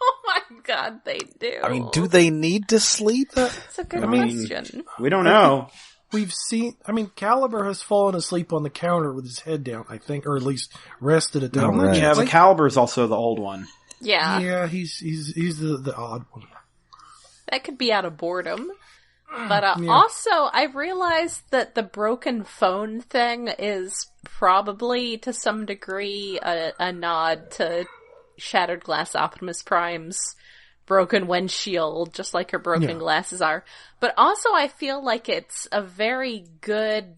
oh my god, they do. I mean, do they need to sleep? That's a good question. We don't know. We've seen, Caliber has fallen asleep on the counter with his head down, I think, or at least rested it down. Right. Yeah, but Caliber's also the old one. Yeah. Yeah, he's the odd one. That could be out of boredom. But also, I realized that the broken phone thing is probably, to some degree, a nod to Shattered Glass Optimus Prime's broken windshield, just like her broken glasses are. But also, I feel like it's a very good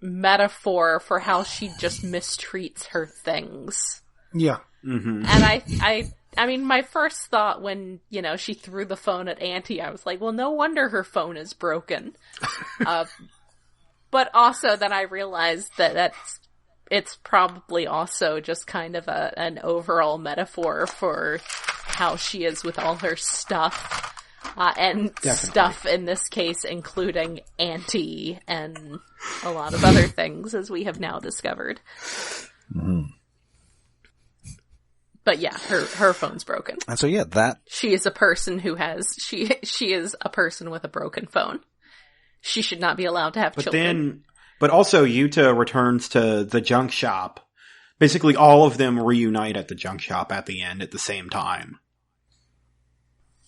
metaphor for how she just mistreats her things. Yeah. Mm-hmm. And I mean, my first thought when, you know, she threw the phone at Auntie, I was like, well, no wonder her phone is broken. But also then I realized that it's probably also just kind of an overall metaphor for how she is with all her stuff. And Definitely. stuff in this case, including Auntie and a lot of other things, as we have now discovered. Mm-hmm. But yeah, her phone's broken. And so that She is a person who has she is a person with a broken phone. She should not be allowed to have children. But also Yuta returns to the junk shop. Basically all of them reunite at the junk shop at the end at the same time.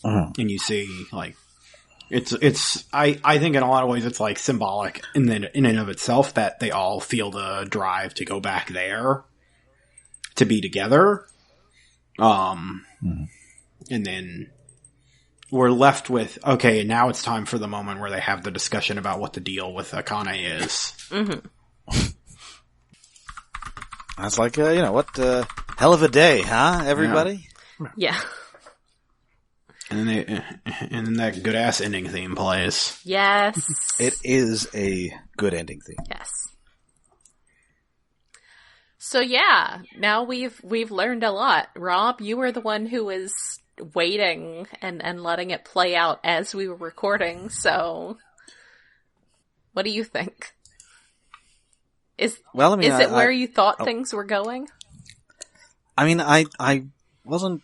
And you see, like, it's I think in a lot of ways it's like symbolic in and of itself that they all feel the drive to go back there to be together. And then we're left with, okay, now it's time for the moment where they have the discussion about what the deal with Akane is. Mm-hmm. That's like, hell of a day, huh, everybody? Yeah. And then that good ass ending theme plays. Yes. It is a good ending theme. Yes. So yeah, now we've learned a lot. Rob, you were the one who was waiting and letting it play out as we were recording, so what do you think? Is it where you thought things were going? I mean, I wasn't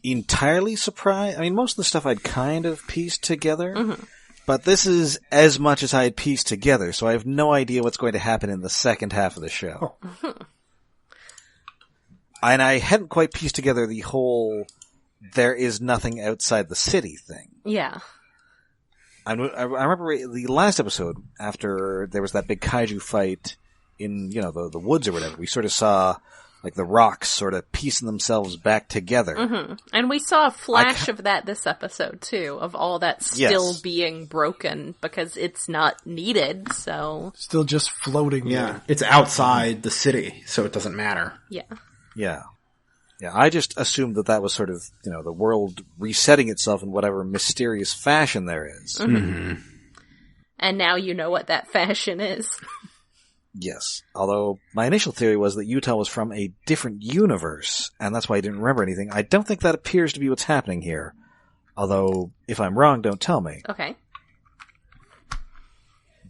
entirely surprised. I mean, most of the stuff I'd kind of pieced together, but this is as much as I had pieced together, so I have no idea what's going to happen in the second half of the show. And I hadn't quite pieced together the whole there is nothing outside the city thing. Yeah. I remember the last episode, after there was that big kaiju fight in, the woods or whatever, we sort of saw, like, the rocks sort of piecing themselves back together. Mm-hmm. And we saw a flash of that this episode, too, of all that still being broken, because it's not needed, so... Still just floating. Yeah, it's outside the city, so it doesn't matter. Yeah. Yeah. Yeah, I just assumed that was sort of, the world resetting itself in whatever mysterious fashion there is. Mm-hmm. And now you know what that fashion is. Yes. Although, my initial theory was that Utah was from a different universe, and that's why I didn't remember anything. I don't think that appears to be what's happening here. Although, if I'm wrong, don't tell me. Okay.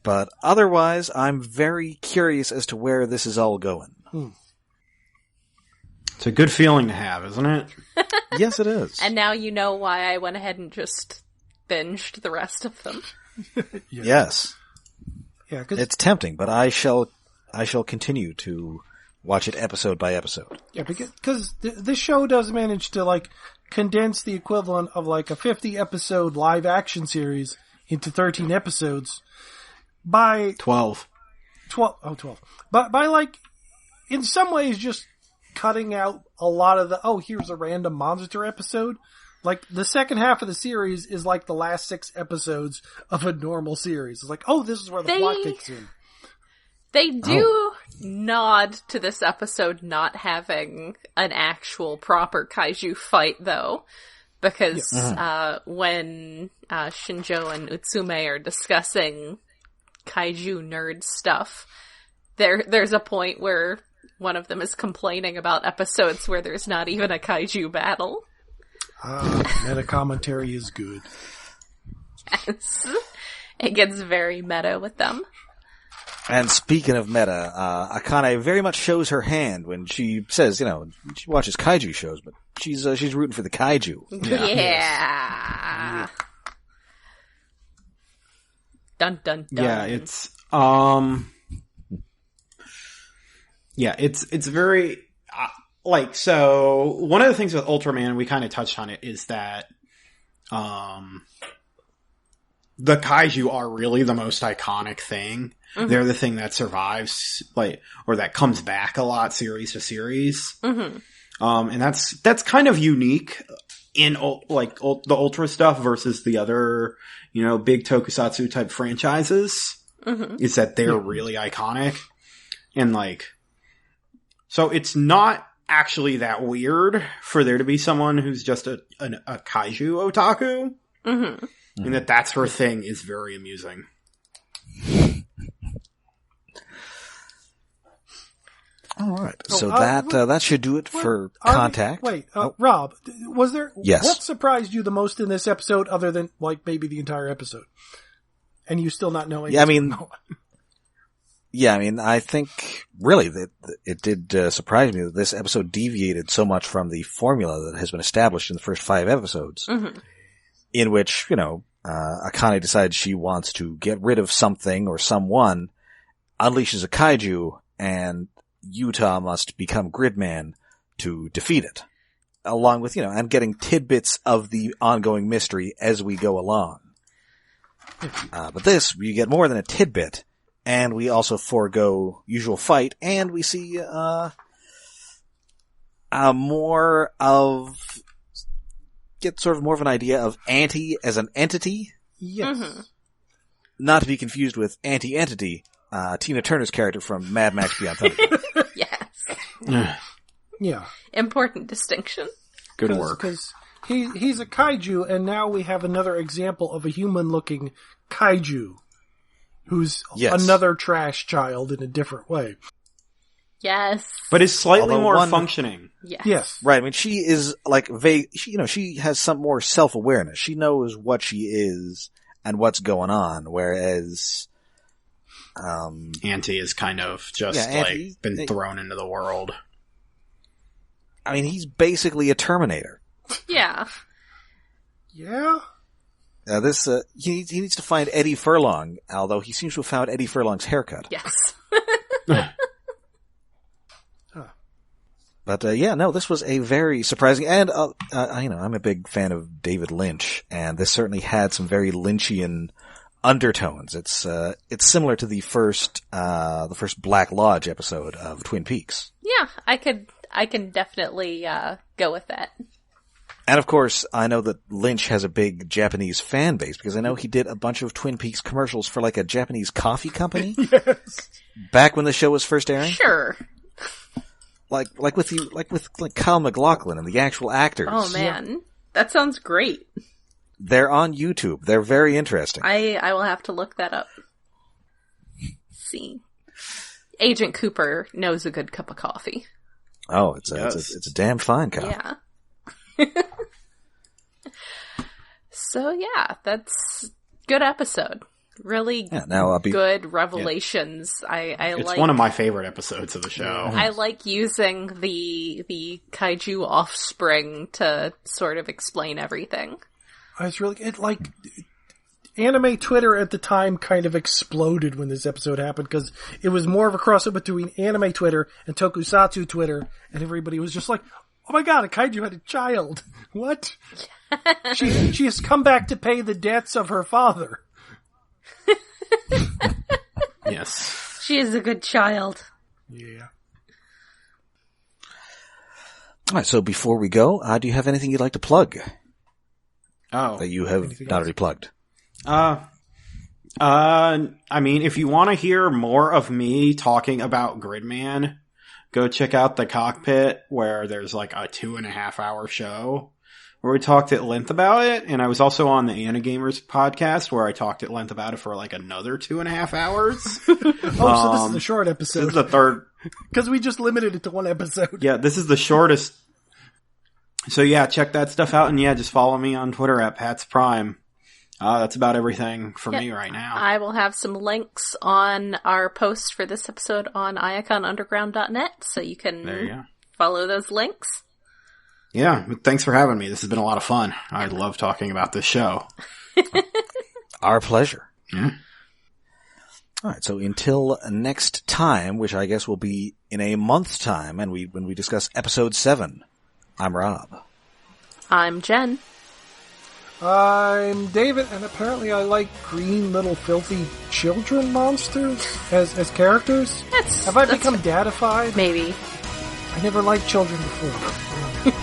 But otherwise, I'm very curious as to where this is all going. It's a good feeling to have, isn't it? Yes, it is. And now you know why I went ahead and just binged the rest of them. Yes. Yeah, it's tempting, but I shall continue to watch it episode by episode. Yeah, because this show does manage to, like, condense the equivalent of, like, a 50-episode live-action series into 13 episodes by... 12. 12. But by, like, in some ways just cutting out a lot of here's a random monster episode. Like, the second half of the series is like the last 6 episodes of a normal series. It's like, this is where the plot kicks in. They do nod to this episode not having an actual proper kaiju fight, though. Because when Shinjo and Utsume are discussing kaiju nerd stuff, there's a point where one of them is complaining about episodes where there's not even a kaiju battle. Meta commentary is good. Yes. It gets very meta with them. And speaking of meta, Akane very much shows her hand when she says, she watches kaiju shows, but she's rooting for the kaiju. Yeah. Dun dun dun. Yeah, it's it's very so one of the things with Ultraman, we kind of touched on it, is that the kaiju are really the most iconic thing. Mm-hmm. They're the thing that survives, or that comes back a lot series to series. Mm-hmm. And that's kind of unique in the Ultra stuff versus the other, big tokusatsu type franchises. Mm-hmm. Is that they're really iconic. And so it's not actually that weird for there to be someone who's just a kaiju otaku. Mm-hmm. And that's her thing is very amusing. All right. So that should do it for Contact. Rob, was there... Yes. What surprised you the most in this episode other than, maybe the entire episode? And you still not knowing... Yeah, I think really that it did surprise me that this episode deviated so much from the formula that has been established in the first 5 episodes, in which, Akane decides she wants to get rid of something or someone, unleashes a kaiju, and Utah must become Gridman to defeat it, along with, and getting tidbits of the ongoing mystery as we go along. But this, we get more than a tidbit. And we also forego usual fight, and we see more of an idea of Anti as an entity. Yes. Mm-hmm. Not to be confused with Anti-Entity, Tina Turner's character from Mad Max Beyond Thunderdome. Yes. Yeah. Important distinction. Good work. Because he's a kaiju, and now we have another example of a human-looking kaiju. Who's another trash child in a different way. Yes. But is slightly Although more one- functioning. Yes. Yes. Right. I mean, she is like vague. She has some more self-awareness. She knows what she is and what's going on. Whereas, Auntie is kind of just Auntie- been thrown into the world. I mean, he's basically a Terminator. Yeah. Yeah? He needs to find Eddie Furlong, although he seems to have found Eddie Furlong's haircut. Yes. But this was a very surprising, and I'm a big fan of David Lynch, and this certainly had some very Lynchian undertones. It's similar to the first Black Lodge episode of Twin Peaks. Yeah, I can definitely go with that. And of course, I know that Lynch has a big Japanese fan base because I know he did a bunch of Twin Peaks commercials for like a Japanese coffee company. Yes. Back when the show was first airing. Sure. Like with Kyle MacLachlan and the actual actors. Oh man, that sounds great. They're on YouTube. They're very interesting. I will have to look that up. See, Agent Cooper knows a good cup of coffee. Oh, it's a damn fine coffee. Yeah. So yeah, that's good episode. Really good revelations. I It's like one of my favorite episodes of the show. I like using the kaiju offspring to sort of explain everything. It's really anime Twitter at the time kind of exploded when this episode happened because it was more of a crossover between anime Twitter and tokusatsu Twitter, and everybody was just like, "Oh my god, a kaiju had a child! What? She has come back to pay the debts of her father." Yes. She is a good child. Yeah. All right. So before we go, do you have anything you'd like to plug Oh. that you have not already plugged? I mean, if you want to hear more of me talking about Gridman, go check out The Cockpit, where there's like a 2.5 hour show where we talked at length about it. And I was also on the Anagamers podcast where I talked at length about it for like another 2.5 hours. So this is the short This episode. is the third. Because we just limited it to one episode. Yeah, this is the shortest. So yeah, check that stuff out. And yeah, just follow me on Twitter at Pat's Prime. That's about everything for me right now. I will have some links on our post for this episode on iaconunderground.net, so you can There you go. follow those links. Yeah, thanks for having me. This has been a lot of fun. I love talking about this show. Our pleasure. Yeah. All right. So until next time, which I guess will be in a month's time, and when we discuss episode 7, I'm Rob. I'm Jen. I'm David, and apparently I like green little filthy children monsters as characters. Have I become dadified? Maybe. I never liked children before.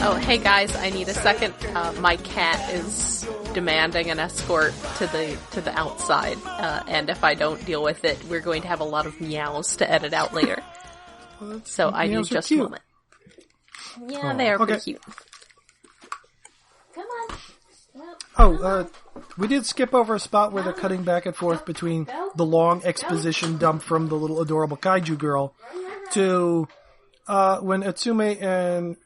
Oh, hey guys, I need a second. My cat is demanding an escort to the outside, and if I don't deal with it, we're going to have a lot of meows to edit out later. So I need meows are just a cute. moment. Yeah, they are pretty cute. Come on. We did skip over a spot where they're cutting back and forth between the long exposition dump from the little adorable kaiju girl to when Atsume and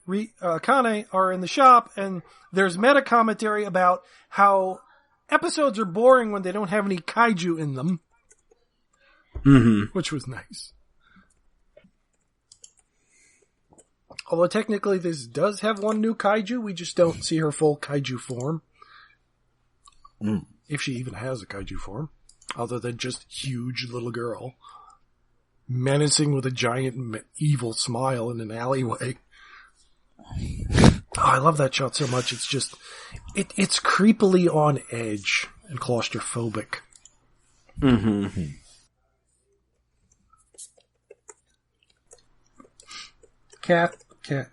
Kane are in the shop, and there's meta commentary about how episodes are boring when they don't have any kaiju in them. Mm-hmm. Which was nice. Although technically this does have one new kaiju, we just don't see her full kaiju form. If she even has a kaiju form. Other than just huge little girl. Menacing with a giant evil smile in an alleyway. Oh, I love that shot so much. It's just, it's creepily on edge and claustrophobic. Mm-hmm. Cat,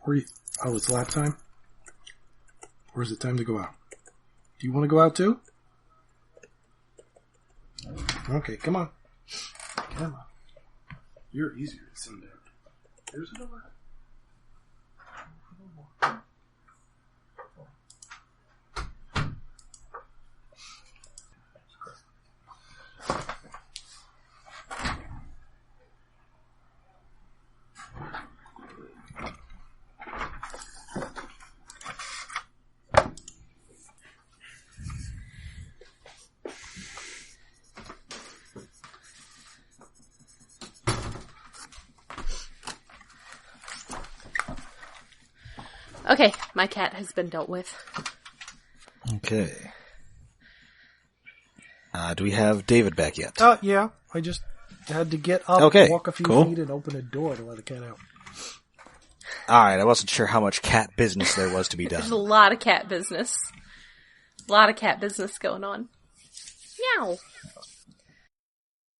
where you? Oh, it's lap time? Or is it time to go out? Do you want to go out too? Okay, come on. Come on. You're easier to send out. There's a door. Okay, my cat has been dealt with. Okay. Do we have David back yet? Yeah. I just had to get up, Okay, walk a few cool. feet, and open a door to let the cat out. Alright, I wasn't sure how much cat business there was to be There's a done. lot of cat business. A lot of cat business going on. Meow.